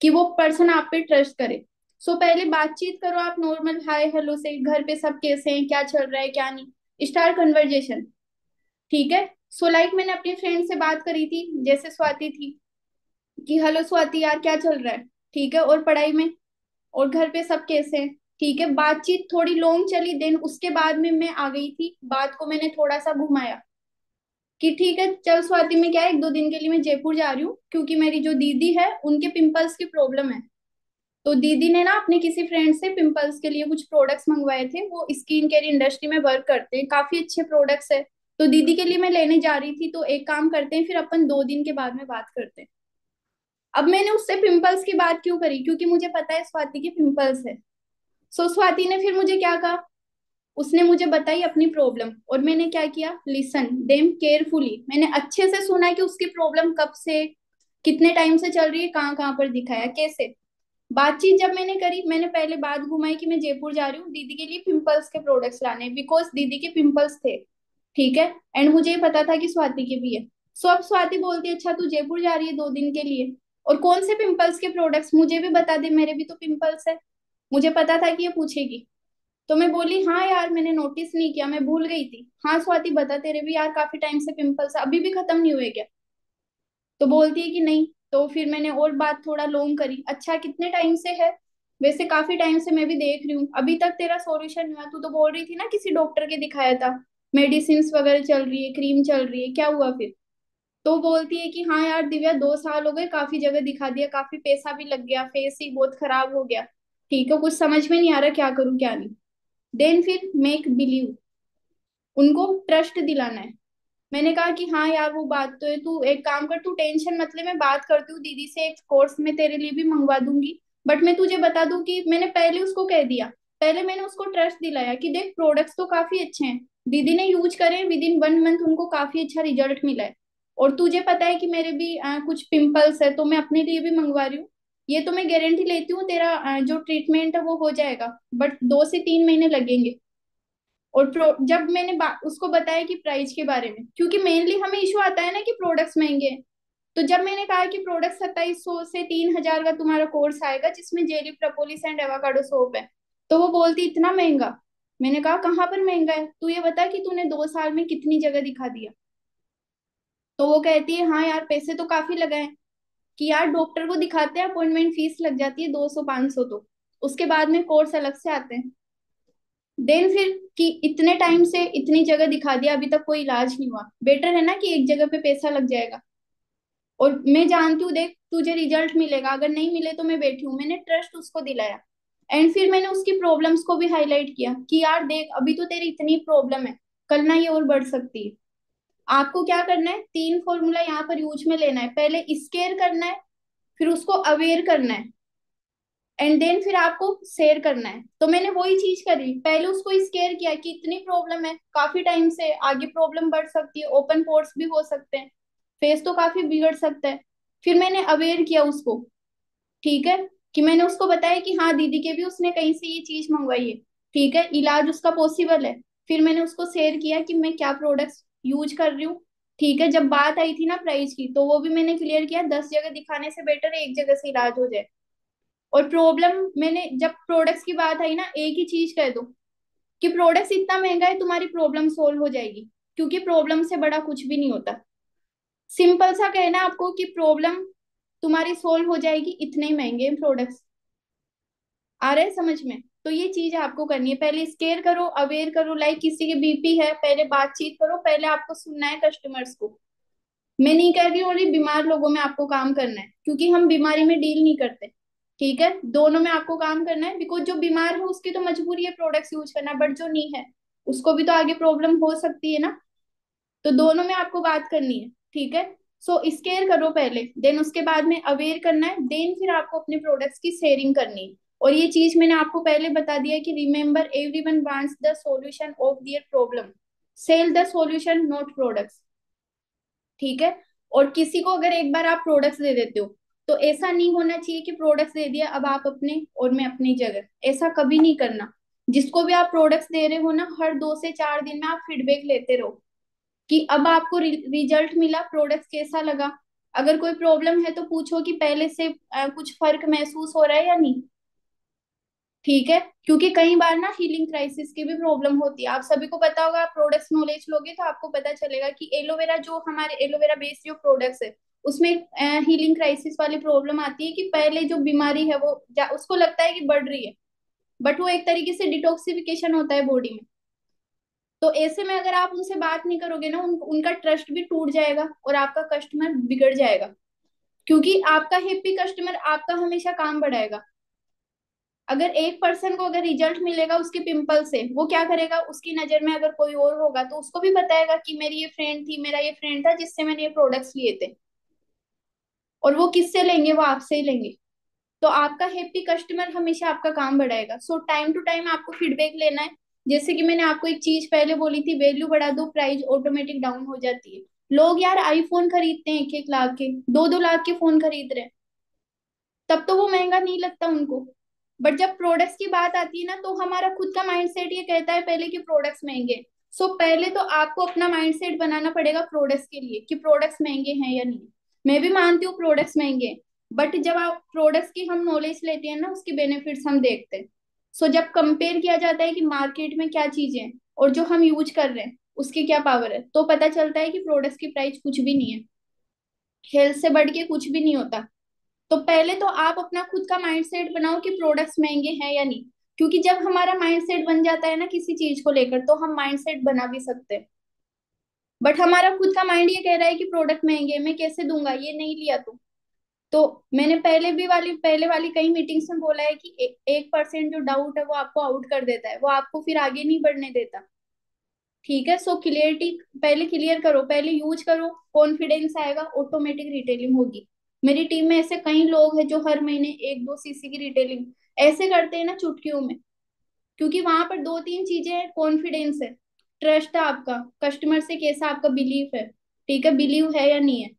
कि वो पर्सन आप पे ट्रस्ट करे। सो पहले बातचीत करो आप नॉर्मल हाय हेलो से, घर पे सब कैसे हैं, क्या चल रहा है क्या नहीं, स्टार्ट कन्वर्जेशन। ठीक है। सो लाइक मैंने अपनी फ्रेंड से बात करी थी, जैसे स्वाति थी, कि हेलो स्वाति यार क्या चल रहा है, ठीक है, और पढ़ाई में, और घर पे सब कैसे हैं। ठीक है, बातचीत थोड़ी लॉन्ग चली, देन उसके बाद में मैं आ गई थी, बात को मैंने थोड़ा सा घुमाया कि ठीक है चल स्वाति, मैं क्या है 1-2 दिन के लिए मैं जयपुर जा रही हूँ, क्योंकि मेरी जो दीदी है उनके पिंपल्स की प्रॉब्लम है। तो दीदी ने ना अपने किसी फ्रेंड से पिंपल्स के लिए कुछ प्रोडक्ट्स मंगवाए थे, वो स्किन केयर इंडस्ट्री में वर्क करते हैं, काफी अच्छे प्रोडक्ट्स है। तो दीदी के लिए मैं लेने जा रही थी, तो एक काम करते हैं फिर अपन 2 दिन के बाद में बात करते हैं। अब मैंने उससे पिंपल्स की बात क्यों करी, क्योंकि मुझे पता है स्वाति के पिंपल्स है। सो स्वाति ने फिर मुझे क्या कहा, उसने मुझे बताई अपनी प्रॉब्लम, और मैंने क्या किया, लिसन देम केयरफुली, मैंने अच्छे से सुना कि उसकी प्रॉब्लम कब से, कितने टाइम से चल रही है, कहाँ कहाँ पर दिखाया, कैसे। बातचीत जब मैंने करी, मैंने पहले बात घुमाई कि मैं जयपुर जा रही हूँ दीदी के लिए पिंपल्स के प्रोडक्ट्स लाने, बिकॉज दीदी के पिंपल्स थे। ठीक है, एंड मुझे ये पता था कि स्वाति के भी है। सो अब स्वाति बोलती है अच्छा तू जयपुर जा रही है 2 दिन के लिए, और कौन से पिंपल्स के प्रोडक्ट्स मुझे भी बता दे, मेरे भी तो पिंपल्स है। मुझे पता था कि ये पूछेगी। तो मैं बोली हाँ यार मैंने नोटिस नहीं किया, मैं भूल गई थी। हाँ स्वाति बता, तेरे भी यार काफी टाइम से पिंपल्स अभी भी खत्म नहीं हुए क्या। तो बोलती है कि नहीं। तो फिर मैंने और बात थोड़ा लॉन्ग करी, अच्छा कितने टाइम से है। वैसे काफी टाइम से मैं भी देख रही हूँ, अभी तक तेरा सॉल्यूशन हुआ, तू तो बोल रही थी ना किसी डॉक्टर के दिखाया था, मेडिसिन वगैरह चल रही है, क्रीम चल रही है, क्या हुआ फिर। तो बोलती है कि हाँ यार दिव्या 2 साल हो गए, काफी जगह दिखा दिया, काफी पैसा भी लग गया, फेस ही बहुत खराब हो गया। ठीक है, कुछ समझ में नहीं आ रहा क्या करूँ क्या नहीं। देन फिर मेक बिलीव, उनको ट्रस्ट दिलाना है। मैंने कहा कि हाँ यार वो बात तो है, तू एक काम कर, तू टेंशन मत ले, मैं बात करती हूँ दीदी से, एक कोर्स में तेरे लिए भी मंगवा दूंगी। बट मैं तुझे बता दूं कि मैंने पहले उसको कह दिया, पहले मैंने उसको ट्रस्ट दिलाया कि देख प्रोडक्ट्स तो काफी अच्छे हैं, दीदी ने यूज करे, विद इन 1 मंथ उनको काफी अच्छा रिजल्ट मिला है। और तुझे पता है कि मेरे भी कुछ पिंपल्स है, तो मैं अपने लिए भी मंगवा रही हूँ। ये तो मैं गारंटी लेती हूँ तेरा जो ट्रीटमेंट है वो हो जाएगा, बट 2 से 3 महीने लगेंगे। और जब मैंने उसको बताया कि प्राइस के बारे में, क्योंकि मेनली हमें इशू आता है ना कि प्रोडक्ट्स महंगे हैं। तो जब मैंने कहा कि प्रोडक्ट 2700 से 3000 का तुम्हारा कोर्स आएगा, जिसमें jelly propolis and avocado soap है, तो वो बोलती इतना महंगा। मैंने कहा कहाँ पर महंगा है, तू ये बता कि तूने 2 साल में कितनी जगह दिखा दिया। तो वो कहती है हाँ यार पैसे तो काफी लगाए, कि यार डॉक्टर को दिखाते हैं अपॉइंटमेंट फीस लग जाती है 200-500, तो उसके बाद में कोर्स अलग से आते हैं। देन फिर कि इतने टाइम से इतनी जगह दिखा दिया, अभी तक कोई इलाज नहीं हुआ, बेटर है ना कि एक जगह पे पैसा लग जाएगा। और मैं जानती हूँ देख तुझे रिजल्ट मिलेगा, अगर नहीं मिले तो मैं बैठी हूँ, मैंने ट्रस्ट उसको दिलाया। एंड फिर मैंने उसकी प्रॉब्लम्स को भी हाईलाइट किया कि यार देख अभी तो तेरी इतनी प्रॉब्लम है, कल ना ये और बढ़ सकती है। आपको क्या करना है, 3 फॉर्मूला यहाँ पर यूज में लेना है, पहले स्केयर करना है, फिर उसको अवेयर करना है, एंड देन फिर आपको शेयर करना है। तो मैंने वही चीज करी, पहले उसको स्केयर किया कि इतनी प्रॉब्लम है, काफी टाइम से, आगे प्रॉब्लम बढ़ सकती है, ओपन पोर्स भी हो सकते हैं, फेस तो काफी बिगड़ सकता है। फिर मैंने अवेयर किया उसको। ठीक है, कि मैंने उसको बताया कि हाँ दीदी के भी उसने कहीं से ये चीज मंगवाई है, ठीक है, इलाज उसका पॉसिबल है। फिर मैंने उसको शेयर किया कि मैं क्या प्रोडक्ट्स यूज कर रही हूँ। ठीक है, जब बात आई थी ना प्राइस की, तो वो भी मैंने क्लियर किया, 10 जगह दिखाने से बेटर है एक जगह से इलाज हो जाए। और प्रॉब्लम मैंने जब प्रोडक्ट्स की बात आई ना, एक ही चीज कह दो कि प्रोडक्ट्स इतना महंगा है, तुम्हारी प्रॉब्लम सोल्व हो जाएगी, क्योंकि प्रॉब्लम से बड़ा कुछ भी नहीं होता। सिंपल सा कहना है आपको कि प्रॉब्लम तुम्हारी सोल्व हो जाएगी, इतने ही महंगे प्रोडक्ट्स। आ रहे हैं समझ में। तो ये चीज आपको करनी है, पहले स्केयर करो, अवेयर करो, लाइक किसी के बीपी है, पहले बातचीत करो, पहले आपको सुनना है कस्टमर्स को। मैं नहीं कह रही हूँ ओनली बीमार लोगों में आपको काम करना है, क्योंकि हम बीमारी में डील नहीं करते। ठीक है, दोनों में आपको काम करना है, बिकॉज जो बीमार है उसकी तो मजबूरी है प्रोडक्ट्स यूज करना, बट जो नहीं है उसको भी तो आगे प्रॉब्लम हो सकती है ना। तो दोनों में आपको बात करनी है। ठीक है, सो स्केयर करो पहले, देन उसके बाद में अवेयर करना है, देन फिर आपको अपने प्रोडक्ट्स की शेयरिंग करनी है। और ये चीज मैंने आपको पहले बता दिया कि remember everyone wants the solution of their problem. Sell the solution not products. ठीक है। और किसी को अगर एक बार आप प्रोडक्ट्स दे देते हो, तो ऐसा नहीं होना चाहिए कि प्रोडक्ट्स दे दिया अब आप अपने और मैं अपनी जगह, ऐसा कभी नहीं करना। जिसको भी आप प्रोडक्ट्स दे रहे हो ना, हर 2 से 4 दिन में आप फीडबैक लेते रहो कि अब आपको रिजल्ट मिला, प्रोडक्ट कैसा लगा। अगर कोई प्रॉब्लम है तो पूछो कि पहले से कुछ फर्क महसूस हो रहा है या नहीं। ठीक है। क्योंकि कई बार ना हीलिंग क्राइसिस की भी प्रॉब्लम होती है, आप सभी को पता होगा, आप प्रोडक्ट्स नॉलेज लोगे तो आपको पता चलेगा कि एलोवेरा, जो हमारे एलोवेरा बेस्ड जो प्रोडक्ट्स है, उसमें हीलिंग क्राइसिस वाली प्रॉब्लम आती है कि पहले जो बीमारी है वो उसको लगता है कि बढ़ रही है, बट वो एक तरीके से डिटॉक्सिफिकेशन होता है बॉडी में। तो ऐसे में अगर आप उनसे बात नहीं करोगे ना, उनका ट्रस्ट भी टूट जाएगा और आपका कस्टमर बिगड़ जाएगा। क्योंकि आपका हैप्पी कस्टमर आपका हमेशा काम बढ़ाएगा। अगर एक पर्सन को अगर रिजल्ट मिलेगा उसके पिंपल से, वो क्या करेगा, उसकी नजर में अगर कोई और होगा तो उसको भी बताएगा कि मेरी ये फ्रेंड थी, मेरा ये फ्रेंड था जिससे मैंने ये प्रोडक्ट्स लिए थे। और वो किससे लेंगे, वो आपसे ही लेंगे। तो आपका हैप्पी कस्टमर हमेशा आपका काम बढ़ाएगा। सो टाइम टू टाइम आपको फीडबैक लेना है। जैसे कि मैंने आपको एक चीज पहले बोली थी, वैल्यू बढ़ा दो, प्राइस ऑटोमेटिक डाउन हो जाती है। लोग यार आईफोन खरीदते हैं, 1-1 लाख के, 2-2 लाख के फोन खरीद रहे हैं, तब तो वो महंगा नहीं लगता उनको। बट जब प्रोडक्ट्स की बात आती है ना, तो हमारा खुद का माइंडसेट ये कहता है पहले कि प्रोडक्ट्स महंगे। सो पहले तो आपको अपना माइंडसेट बनाना पड़ेगा प्रोडक्ट्स के लिए कि प्रोडक्ट्स महंगे हैं या नहीं। मैं भी मानती हूँ प्रोडक्ट्स महंगे हैं, बट जब आप प्रोडक्ट्स की हम नॉलेज लेते हैं ना, उसके बेनिफिट्स हम देखते हैं। सो जब कंपेयर किया जाता है कि मार्केट में क्या चीजें हैं और जो हम यूज कर रहे हैं उसकी क्या पावर है, तो पता चलता है कि प्रोडक्ट्स की प्राइस कुछ भी नहीं है। हेल्थ से बढ़ के कुछ भी नहीं होता। तो पहले तो आप अपना खुद का माइंडसेट बनाओ कि प्रोडक्ट्स महंगे हैं या नहीं। क्योंकि जब हमारा माइंडसेट बन जाता है ना किसी चीज को लेकर, तो हम माइंडसेट बना भी सकते हैं। बट हमारा खुद का माइंड ये कह रहा है कि प्रोडक्ट महंगे हैं, मैं कैसे दूंगा, ये नहीं लिया तो मैंने पहले वाली कई मीटिंग्स में बोला है कि 1% जो डाउट है वो आपको आउट कर देता है, वो आपको फिर आगे नहीं बढ़ने देता। ठीक है। सो क्लियरिटी पहले क्लियर करो, पहले यूज करो, कॉन्फिडेंस आएगा, ऑटोमेटिक रिटेलिंग होगी। मेरी टीम में ऐसे कई लोग हैं जो हर महीने 1-2 सीसी की रिटेलिंग ऐसे करते हैं ना, चुटकियों में। क्योंकि वहां पर 2-3 चीजें हैं, कॉन्फिडेंस है, ट्रस्ट है आपका, कस्टमर से कैसा आपका बिलीफ है। ठीक है, बिलीव है या नहीं है।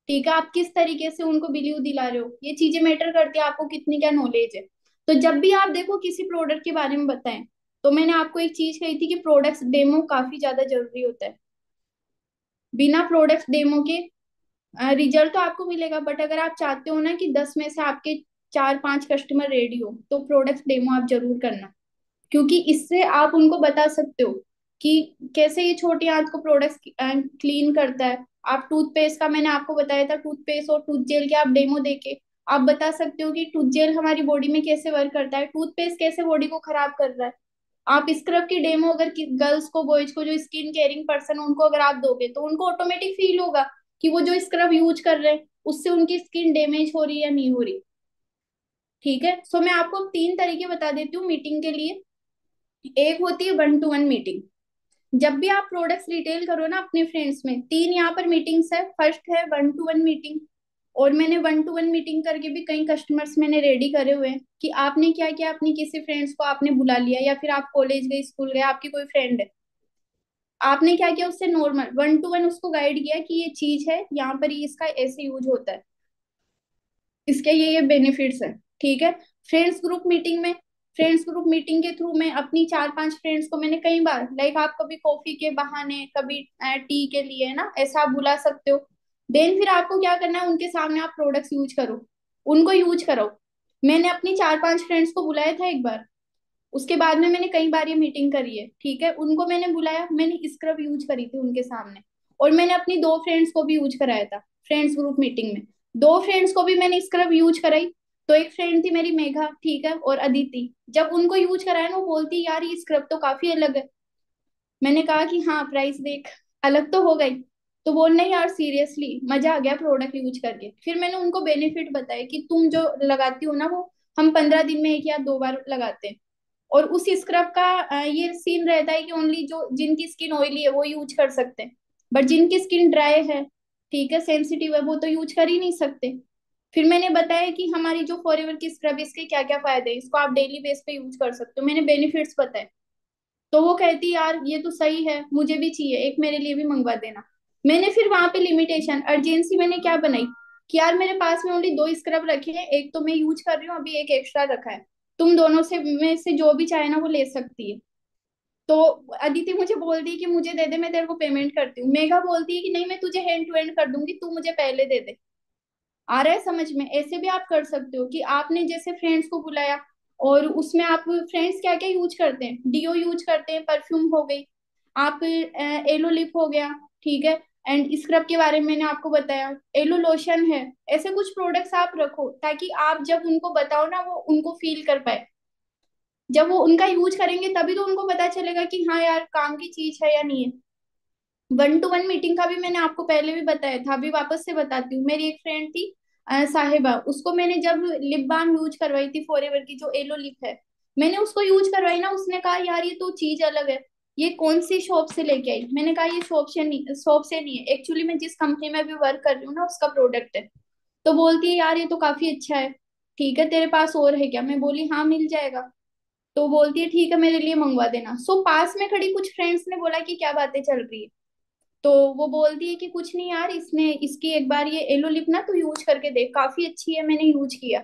ठीक है, आप किस तरीके से उनको बिलीव दिला रहे हो, ये चीजें मैटर करती है, आपको कितनी क्या नॉलेज है। तो जब भी आप देखो किसी प्रोडक्ट के बारे में बताएं, तो मैंने आपको एक चीज कही थी कि प्रोडक्ट्स डेमो काफी ज्यादा जरूरी होता है। बिना प्रोडक्ट्स डेमो के रिजल्ट तो आपको मिलेगा, बट अगर आप चाहते हो ना कि 10 में से आपके 4-5 कस्टमर रेडी हो, तो प्रोडक्ट्स डेमो आप जरूर करना। क्योंकि इससे आप उनको बता सकते हो कि कैसे ये छोटी आंत को प्रोडक्ट क्लीन करता है। आप टूथपेस्ट का, मैंने आपको बताया था, टूथपेस्ट और टूथ जेल के आप डेमो देके आप बता सकते हो कि टूथ जेल हमारी बॉडी में कैसे वर्क करता है, टूथपेस्ट कैसे बॉडी को खराब कर रहा है। आप स्क्रब की डेमो अगर गर्ल्स को, बॉयज को, जो स्किन केयरिंग पर्सन उनको अगर आप दोगे, तो उनको ऑटोमेटिक फील होगा कि वो जो स्क्रब यूज कर रहे हैं उससे उनकी स्किन डैमेज हो रही है या नहीं हो रही। ठीक है। सो मैं आपको 3 तरीके बता देती हूँ मीटिंग के लिए। एक होती है 1-to-1 मीटिंग। जब भी आप प्रोडक्ट्स रिटेल करो ना अपने फ्रेंड्स में, 3 यहाँ पर मीटिंग्स है। फर्स्ट है 1-to-1 मीटिंग। और मैंने 1-to-1 मीटिंग करके भी कई कस्टमर्स मैंने रेडी करे हुए हैं कि आपने क्या किया, अपनी किसी फ्रेंड्स को आपने बुला लिया, या फिर आप कॉलेज गए, स्कूल गए, आपकी कोई फ्रेंड है, आपने क्या किया, उससे नॉर्मल 1-to-1 उसको गाइड किया कि ये चीज है, यहाँ पर ये इसका ऐसे यूज होता है, इसके ये बेनिफिट्स है। ठीक है। फ्रेंड्स ग्रुप मीटिंग में, फ्रेंड्स ग्रुप मीटिंग के थ्रू मैं अपनी 4-5 फ्रेंड्स को मैंने कई बार, लाइक आप कभी कॉफी के बहाने, कभी टी के लिए, है ना, ऐसा आप बुला सकते हो। देन फिर आपको क्या करना है, उनके सामने आप प्रोडक्ट्स यूज करो, उनको यूज करो। मैंने अपनी 4-5 फ्रेंड्स को बुलाया था एक बार, उसके बाद में मैंने कई बार ये मीटिंग करी है। ठीक है, उनको मैंने बुलाया, मैंने स्क्रब यूज करी थी उनके सामने, और मैंने अपनी 2 फ्रेंड्स को भी यूज कराया था फ्रेंड्स ग्रुप मीटिंग में। 2 फ्रेंड्स को भी मैंने स्क्रब यूज कराई। तो एक फ्रेंड थी मेरी मेघा, ठीक है, और अदिति। जब उनको यूज कराया ना, वो बोलती यार ये स्क्रब तो काफी अलग है। मैंने कहा कि हाँ, प्राइस देख, अलग तो हो गई। तो बोल नहीं यार, सीरियसली मजा आ गया प्रोडक्ट यूज करके। फिर मैंने उनको बेनिफिट बताया कि तुम जो लगाती हो ना, वो हम 15 दिन में 1 या 2 बार लगाते हैं। और उस स्क्रब का ये सीन रहता है कि ओनली जो जिनकी स्किन ऑयली है वो यूज कर सकते हैं, बट जिनकी स्किन ड्राई है, ठीक है, सेंसिटिव है, वो तो यूज कर ही नहीं सकते। फिर मैंने बताया कि हमारी जो फॉरएवर की स्क्रब, इसके क्या क्या फायदे हैं, इसको आप डेली बेस पे यूज कर सकते हो, मैंने बेनिफिट्स बताए। तो वो कहती यार ये तो सही है, मुझे भी चाहिए, एक मेरे लिए भी मंगवा देना। मैंने फिर वहां पे लिमिटेशन अर्जेंसी मैंने क्या बनाई कि यार मेरे पास में ओनली 2 स्क्रब रखे हैं, एक तो मैं यूज कर रही हूँ अभी, एक एक्स्ट्रा रखा है, तुम दोनों से में से जो भी चाहे ना वो ले सकती है। तो अदिति मुझे बोल दी कि मुझे दे दे, मैं तेरे को पेमेंट करती हूँ। मेघा बोलती है कि नहीं मैं तुझे हैंड टू हैंड कर दूंगी, तू मुझे पहले दे दे। आ रहा है समझ में? ऐसे भी आप कर सकते हो कि आपने जैसे फ्रेंड्स को बुलाया, और उसमें आप फ्रेंड्स क्या क्या यूज करते हैं, डीओ यूज करते हैं, परफ्यूम हो गई, आप एलो लिप हो गया, ठीक है, एंड स्क्रब के बारे में मैंने आपको बताया, एलो लोशन है। ऐसे कुछ प्रोडक्ट्स आप रखो ताकि आप जब उनको बताओ ना वो उनको फील कर पाए। जब वो उनका यूज करेंगे तभी तो उनको पता चलेगा कि हाँ यार काम की चीज है या नहीं है। 1-to-1 मीटिंग का भी मैंने आपको पहले भी बताया था, अभी वापस से बताती हूँ। मेरी एक फ्रेंड थी साहिबा, उसको मैंने जब लिप बाम यूज करवाई थी फॉरएवर की जो एलो लिप है, मैंने उसको यूज करवाई ना, उसने कहा यार ये तो चीज अलग है, ये कौन सी शॉप से लेके आई? मैंने कहा ये शॉप से नहीं है, एक्चुअली मैं जिस कंपनी में अभी वर्क कर रही हूँ ना उसका प्रोडक्ट है। तो बोलती है यार ये तो काफी अच्छा है, ठीक है तेरे पास और है क्या? मैं बोली हाँ मिल जाएगा। तो बोलती है ठीक है मेरे लिए मंगवा देना। सो पास में खड़ी कुछ फ्रेंड्स ने बोला कि क्या बातें चल रही है? तो वो बोलती है कि कुछ नहीं यार, इसने इसकी एक बार ये एलो लिप ना तू यूज करके देख, काफी अच्छी है, मैंने यूज किया।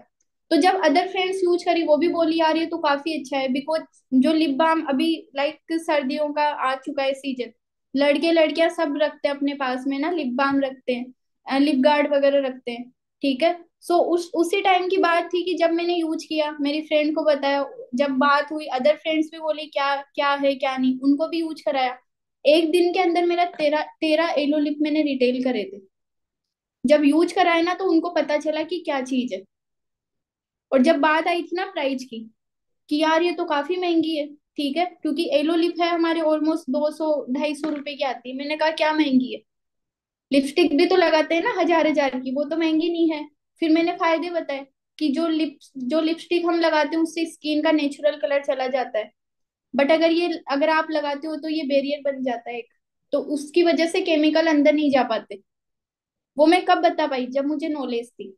तो जब अदर फ्रेंड्स यूज करी वो भी बोली यार ये तो काफी अच्छा है, बिकॉज जो लिप बाम अभी लाइक सर्दियों का आ चुका है सीजन, लड़के लड़कियां सब रखते हैं अपने पास में ना, लिप बाम रखते हैं, लिप गार्ड वगैरह रखते हैं, ठीक है। सो उसी टाइम की बात थी कि जब मैंने यूज किया, मेरी फ्रेंड को बताया, जब बात हुई अदर फ्रेंड्स भी बोली क्या क्या है क्या नहीं, उनको भी यूज कराया। एक दिन के अंदर मेरा 13 एलो लिप मैंने रिटेल करे थे। जब यूज कराए ना तो उनको पता चला कि क्या चीज है। और जब बात आई थी ना प्राइस की कि यार ये तो काफी महंगी है, ठीक है, क्योंकि एलो लिप है हमारे ऑलमोस्ट 200-250 रुपए की आती है। मैंने कहा क्या महंगी है, लिपस्टिक भी तो लगाते हैं ना 1000-1000 की, वो तो महंगी नहीं है। फिर मैंने फायदे बताए कि जो लिपस्टिक हम लगाते हैं उससे स्किन का नेचुरल कलर चला जाता है, बट अगर आप लगाते हो तो ये बैरियर बन जाता है एक, तो उसकी वजह से केमिकल अंदर नहीं जा पाते। वो मैं कब बता पाई? जब मुझे नॉलेज थी,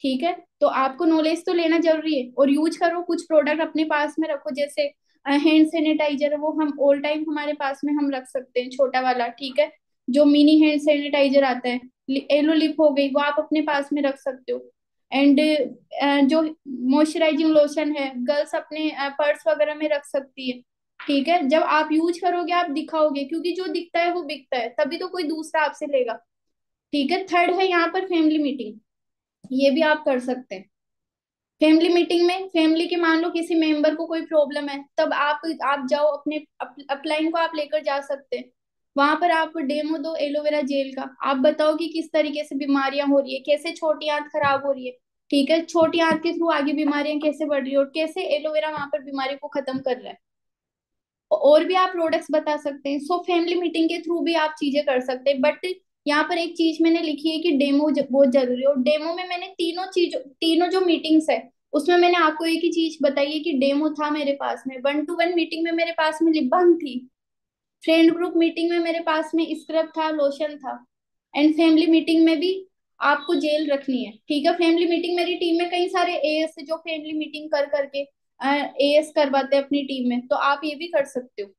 ठीक है। तो आपको नॉलेज तो लेना जरूरी है, और यूज करो, कुछ प्रोडक्ट अपने पास में रखो, जैसे हैंड सैनिटाइजर है वो हम ऑल टाइम हमारे पास में हम रख सकते हैं, छोटा वाला, ठीक है, जो मिनी हैंड सैनिटाइजर आता है। एलो लिप हो गई वो आप अपने पास में रख सकते हो। एंड जो मॉइस्चराइजिंग लोशन है गर्ल्स अपने पर्स वगैरह में रख सकती है, ठीक है। जब आप यूज करोगे आप दिखाओगे, क्योंकि जो दिखता है वो बिकता है, तभी तो कोई दूसरा आपसे लेगा, ठीक है। थर्ड है यहाँ पर फैमिली मीटिंग, ये भी आप कर सकते हैं। फैमिली मीटिंग में फैमिली के मान लो किसी मेंबर को कोई प्रॉब्लम है, तब आप जाओ अपने अपलाइन को आप लेकर जा सकते हैं। वहां पर आप डेमो दो एलोवेरा जेल का, आप बताओ कि किस तरीके से बीमारियां हो रही है, कैसे छोटी आंत खराब हो रही है, ठीक है, छोटी आंत के थ्रू आगे बीमारियां कैसे बढ़ रही है, और कैसे एलोवेरा वहां पर बीमारी को खत्म कर रहा है। और भी आप प्रोडक्ट्स बता सकते हैं। सो फैमिली मीटिंग के थ्रू भी आप चीजें कर सकते हैं, बट यहाँ पर एक चीज मैंने लिखी है कि डेमो बहुत जरूरी है। और डेमो में मैंने तीनों जो मीटिंग्स है उसमें मैंने आपको एक ही चीज बताई है कि डेमो था मेरे पास में। 1-to-1 मीटिंग में मेरे पास में लिप बाम थी, फ्रेंड ग्रुप मीटिंग में मेरे पास में स्क्रब था, लोशन था, एंड फैमिली मीटिंग में भी आपको जेल रखनी है, ठीक है। फैमिली मीटिंग मेरी टीम में कई सारे एएस है जो फैमिली मीटिंग कर करके एएस करवाते हैं अपनी टीम में, तो आप ये भी कर सकते हो,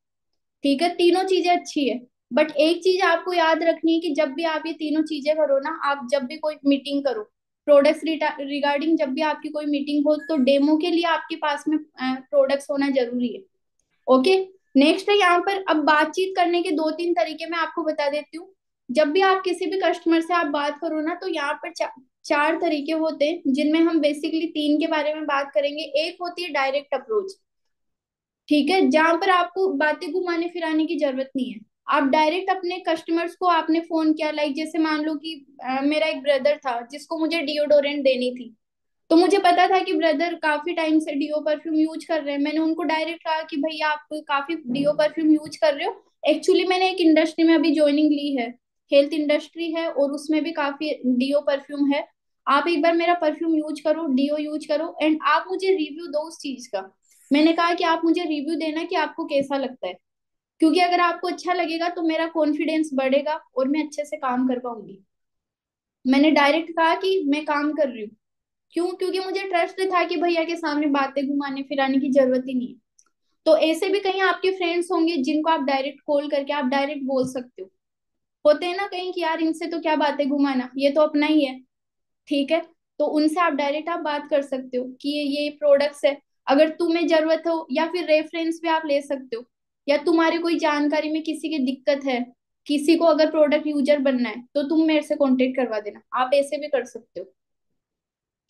ठीक है। तीनों चीजें अच्छी है, बट एक चीज आपको याद रखनी है कि जब भी आप ये तीनों चीजें करो ना, आप जब भी कोई मीटिंग करो प्रोडक्ट्स रिगार्डिंग, जब भी आपकी कोई मीटिंग हो तो डेमो के लिए आपके पास में प्रोडक्ट्स होना जरूरी है। ओके। नेक्स्ट है यहाँ पर, अब बातचीत करने के 2-3 तरीके मैं आपको बता देती हूँ। जब भी आप किसी भी कस्टमर से आप बात करो ना, तो यहाँ पर 4 तरीके होते हैं जिनमें हम बेसिकली 3 के बारे में बात करेंगे। एक होती है डायरेक्ट अप्रोच, ठीक है, जहां पर आपको बातें घुमाने फिराने की जरूरत नहीं है। आप डायरेक्ट अपने कस्टमर्स को आपने फोन किया, लाइक जैसे मान लो कि मेरा एक ब्रदर था जिसको मुझे डिओडोरेंट देनी थी, तो मुझे पता था कि ब्रदर काफी टाइम से डीओ परफ्यूम यूज कर रहे हैं। मैंने उनको डायरेक्ट कहा कि भैया आप काफी डीओ परफ्यूम यूज कर रहे हो, एक्चुअली मैंने एक इंडस्ट्री में अभी ज्वाइनिंग ली है, हेल्थ इंडस्ट्री है, और उसमें भी काफी डीओ परफ्यूम है, आप एक बार मेरा परफ्यूम यूज करो, डीओ यूज करो, एंड आप मुझे रिव्यू दो उस चीज का। मैंने कहा कि आप मुझे रिव्यू देना कि आपको कैसा लगता है, क्योंकि अगर आपको अच्छा लगेगा तो मेरा कॉन्फिडेंस बढ़ेगा और मैं अच्छे से काम कर पाऊंगी। मैंने डायरेक्ट कहा कि मैं काम कर रही हूँ। क्यों? क्योंकि मुझे ट्रस्ट था कि भैया के सामने बातें घुमाने फिराने की जरूरत ही नहीं है। तो ऐसे भी कहीं आपके फ्रेंड्स होंगे जिनको आप डायरेक्ट कॉल करके आप डायरेक्ट बोल सकते हो। होते हैं ना कहीं कि यार इनसे तो क्या बातें घुमाना, ये तो अपना ही है। ठीक है, तो उनसे आप डायरेक्ट आप बात कर सकते हो कि ये प्रोडक्ट्स है, अगर तुम्हें जरूरत हो, या फिर रेफरेंस भी आप ले सकते हो, या तुम्हारी कोई जानकारी में किसी की दिक्कत है, किसी को अगर प्रोडक्ट यूजर बनना है तो तुम मेरे से कांटेक्ट करवा देना, आप ऐसे भी कर सकते हो।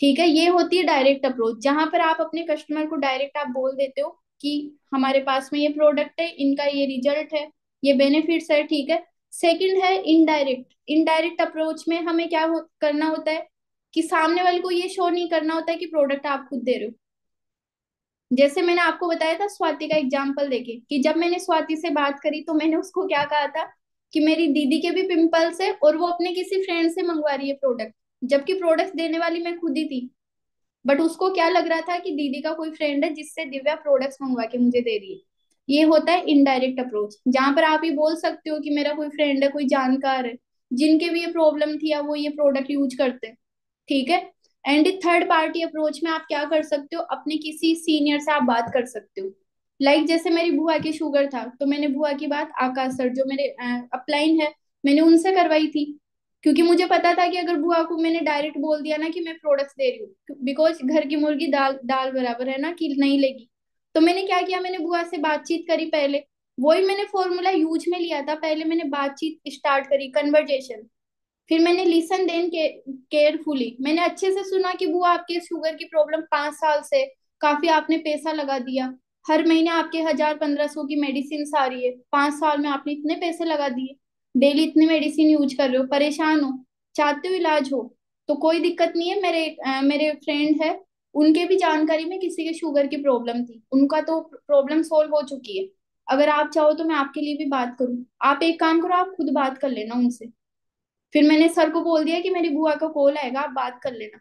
ठीक है, ये होती है डायरेक्ट अप्रोच, जहां पर आप अपने कस्टमर को डायरेक्ट आप बोल देते हो कि हमारे पास में ये प्रोडक्ट है, इनका ये रिजल्ट है, ये बेनिफिट्स है। ठीक है। सेकंड है इनडायरेक्ट। इनडायरेक्ट अप्रोच में हमें क्या करना होता है कि सामने वाले को ये शो नहीं करना होता है कि प्रोडक्ट आप खुद दे रहे हो। जैसे मैंने आपको बताया था स्वाति का एग्जाम्पल देके, कि जब मैंने स्वाति से बात करी तो मैंने उसको क्या कहा था कि मेरी दीदी के भी पिंपल्स है और वो अपने किसी फ्रेंड से मंगवा रही है प्रोडक्ट, जबकि प्रोडक्ट देने वाली मैं खुद ही थी। बट उसको क्या लग रहा था कि दीदी का कोई फ्रेंड है जिससे दिव्या प्रोडक्ट्स मंगवा के मुझे दे रही है। ये होता है इनडायरेक्ट अप्रोच, जहां पर आप ये बोल सकते हो कि मेरा कोई फ्रेंड है, कोई जानकार है, जिनके भी ये प्रॉब्लम थी या वो ये प्रोडक्ट यूज करते हैं। ठीक है। एंड थर्ड पार्टी अप्रोच में आप क्या कर सकते हो, अपने किसी सीनियर से आप बात कर सकते हो। जैसे मेरी बुआ की शुगर था तो मैंने बुआ की बात आकाश सर जो मेरे अपलाइन है, मैंने उनसे करवाई थी। क्योंकि मुझे पता था कि अगर बुआ को मैंने डायरेक्ट बोल दिया ना कि मैं प्रोडक्ट्स दे रही हूँ, बिकॉज घर की मुर्गी दाल दाल बराबर है ना, कि नहीं लेगी। तो मैंने क्या किया, मैंने बुआ से बातचीत करी पहले, वही मैंने फॉर्मूला यूज में लिया था, पहले मैंने बातचीत स्टार्ट करी, कन्वर्जेशन। फिर मैंने लिसन देन केयरफुली, मैंने अच्छे से सुना कि बुआ आपके शुगर की प्रॉब्लम 5 साल से, काफी आपने पैसा लगा दिया, हर महीने आपके 1000-1500 की मेडिसिन आ रही है, 5 साल में आपने इतने पैसे लगा दिए, डेली इतनी मेडिसिन यूज कर रहे हो, परेशान हो, चाहते हो इलाज हो, तो कोई दिक्कत नहीं है, मेरे फ्रेंड है, उनके भी जानकारी में किसी के शुगर की प्रॉब्लम थी, उनका तो प्रॉब्लम सोल्व हो चुकी है, अगर आप चाहो तो मैं आपके लिए भी बात करूं, आप एक काम करो, आप खुद बात कर लेना उनसे। फिर मैंने सर को बोल दिया कि मेरी बुआ का कॉल आएगा, आप बात कर लेना।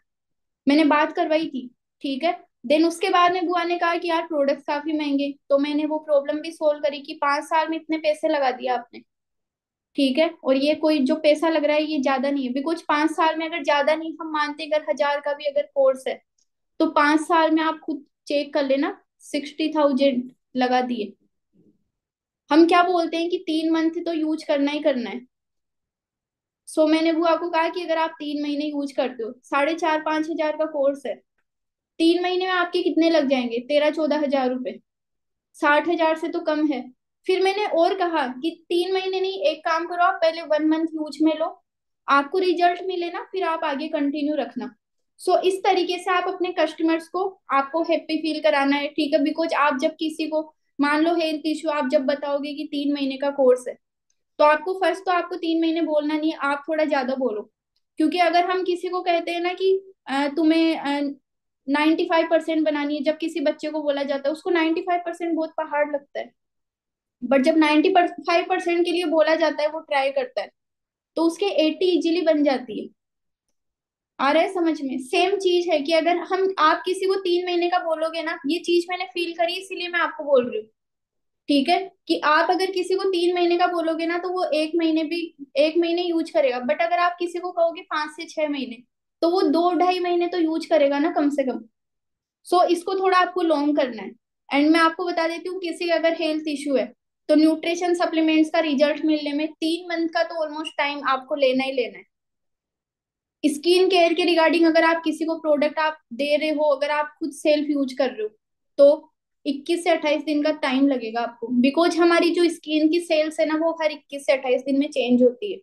मैंने बात करवाई थी। ठीक है। देन उसके बाद में बुआ ने कहा कि यार प्रोडक्ट्स काफी महंगे, तो मैंने वो प्रॉब्लम भी सोल्व करी कि 5 साल में इतने पैसे लगा दिया आपने। ठीक है, और ये कोई जो पैसा लग रहा है ये ज्यादा नहीं है, बिकॉज 5 साल में अगर ज्यादा नहीं हम मानते, अगर 1000 का भी अगर कोर्स है तो 5 साल में आप खुद चेक कर लेना, 60,000 लगा दिए। हम क्या बोलते हैं कि 3 मंथ तो यूज करना ही करना है। सो मैंने बुआ को कहा कि अगर आप 3 महीने यूज करते हो, 4500-5000 का कोर्स है, 3 महीने में आपके कितने लग जाएंगे, 13-14 हजार रुपए, 60,000 से तो कम है। फिर मैंने और कहा कि 3 महीने नहीं, एक काम करो, आप पहले 1 मंथ यूज में लो, आपको रिजल्ट मिले ना फिर आप आगे कंटिन्यू रखना। सो इस तरीके से आप अपने कस्टमर्स को, आपको हैप्पी फील कराना है। ठीक है, बिकॉज आप जब किसी को, मान लो हेल्थ इश्यू, आप जब बताओगे कि 3 महीने का कोर्स है, तो आपको फर्स्ट तो आपको 3 महीने बोलना नहीं है, आप थोड़ा ज्यादा बोलो। क्योंकि अगर हम किसी को कहते हैं ना कि तुम्हें 95% बनानी है, जब किसी बच्चे को बोला जाता है उसको 95% बहुत पहाड़ लगता है, बट जब 95% के लिए बोला जाता है वो ट्राई करता है, तो उसके 80 इजीली बन जाती है। आ रहा है समझ में? सेम चीज है कि अगर हम, आप किसी को 3 महीने का बोलोगे ना, ये चीज मैंने फील करी इसीलिए मैं आपको बोल रही हूँ। ठीक है, कि आप अगर किसी को 3 महीने का बोलोगे ना तो वो 1 महीने भी, 1 महीने यूज करेगा, बट अगर आप किसी को कहोगे 5 से 6 महीने, तो वो 2-2.5 महीने तो यूज करेगा ना कम से कम। सो इसको थोड़ा आपको लॉन्ग करना है। एंड मैं आपको बता देती हूँ, किसी का अगर हेल्थ इशू है तो न्यूट्रिशन सप्लीमेंट्स का रिजल्ट मिलने में 3 मंथ का तो ऑलमोस्ट टाइम आपको लेना ही लेना है। स्किन केयर के रिगार्डिंग अगर आप किसी को प्रोडक्ट आप दे रहे हो, अगर आप खुद सेल्फ यूज कर रहे हो, तो 21 से 28 दिन का टाइम लगेगा आपको, बिकॉज हमारी जो स्किन की सेल्स है ना वो हर 21 से 28 दिन में चेंज होती है।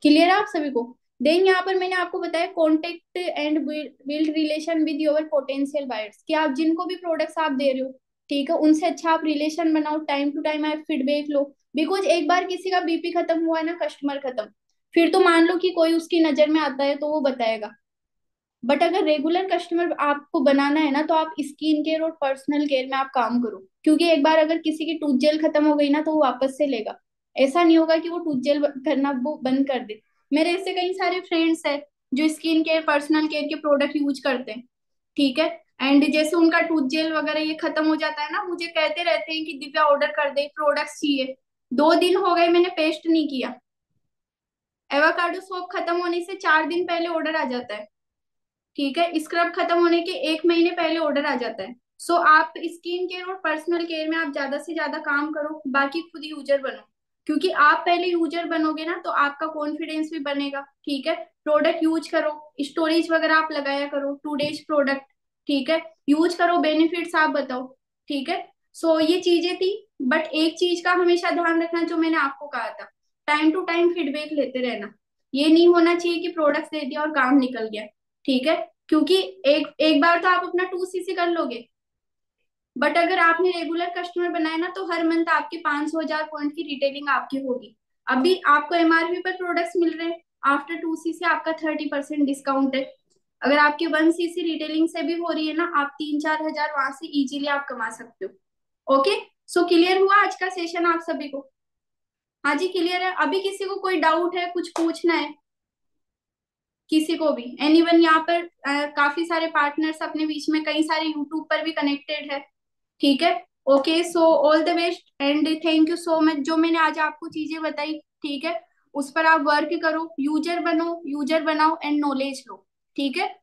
क्लियर है आप सभी को? देन यहाँ पर मैंने आपको बताया contact and build relation with your potential buyers, कि आप जिनको भी प्रोडक्ट्स आप दे रहे हो, ठीक है, उनसे अच्छा आप रिलेशन बनाओ, टाइम टू टाइम आप फीडबैक लो। बिकॉज एक बार किसी का बीपी खत्म हुआ ना, कस्टमर खत्म, फिर तो मान लो कि कोई उसकी नजर में आता है तो वो बताएगा। बट अगर रेगुलर कस्टमर आपको बनाना है ना, तो आप स्किन केयर और पर्सनल केयर में आप काम करो, क्योंकि एक बार अगर किसी की टूथ जेल खत्म हो गई ना तो वो वापस से लेगा। ऐसा नहीं होगा कि वो टूथ जेल करना वो बंद कर दे। मेरे ऐसे कई सारे फ्रेंड्स हैं जो स्किन केयर पर्सनल केयर के प्रोडक्ट यूज करते हैं। ठीक है। एंड जैसे उनका टूथ जेल वगैरह ये खत्म हो जाता है ना, मुझे कहते रहते हैं कि दिव्या ऑर्डर कर दे, प्रोडक्ट्स चाहिए। 2 दिन हो गए मैंने पेस्ट नहीं किया। एवोकाडो सोप खत्म होने से 4 दिन पहले ऑर्डर आ जाता है। ठीक है, स्क्रब खत्म होने के 1 महीने पहले ऑर्डर आ जाता है। सो आप स्किन केयर और पर्सनल केयर में आप ज्यादा से ज्यादा काम करो, बाकी खुद यूजर बनो। क्योंकि आप पहले यूजर बनोगे ना तो आपका कॉन्फिडेंस भी बनेगा, ठीक है। प्रोडक्ट यूज करो, स्टोरेज वगैरह आप लगाया करो, 2 डेज प्रोडक्ट, ठीक है। यूज करो, बेनिफिट्स आप बताओ, ठीक है। सो ये चीजें थी। बट एक चीज का हमेशा ध्यान रखना, जो मैंने आपको कहा था, टाइम टू टाइम फीडबैक लेते रहना। ये नहीं होना चाहिए कि प्रोडक्ट दे दिया और काम निकल गया, ठीक है। क्योंकि एक एक बार तो आप अपना 2 CC कर लोगे, बट अगर आपने रेगुलर कस्टमर बनाए ना तो हर मंथ आपके 500 1000 पॉइंट की रिटेलिंग आपकी होगी। अभी आपको एमआरपी पर प्रोडक्ट्स मिल रहे हैं, आफ्टर 2 CC आपका 30% डिस्काउंट है। अगर आपके 1 CC रिटेलिंग से भी हो रही है ना, आप 3 4 हजार वहां से इजीली आप कमा सकते हो। ओके। सो क्लियर हुआ आज का सेशन आप सभी को? हाँ जी, क्लियर है। अभी किसी को कोई डाउट है, कुछ पूछना है? किसी को भी, एनीवन यहाँ पर काफी सारे पार्टनर्स अपने बीच में, कई सारे यूट्यूब पर भी कनेक्टेड है, ठीक है। Okay, so all the best and thank you so much. जो मैंने आज आपको चीजें बताई, ठीक है, उस पर आप वर्क करो, यूजर बनो, यूजर बनाओ एंड नॉलेज लो, ठीक है।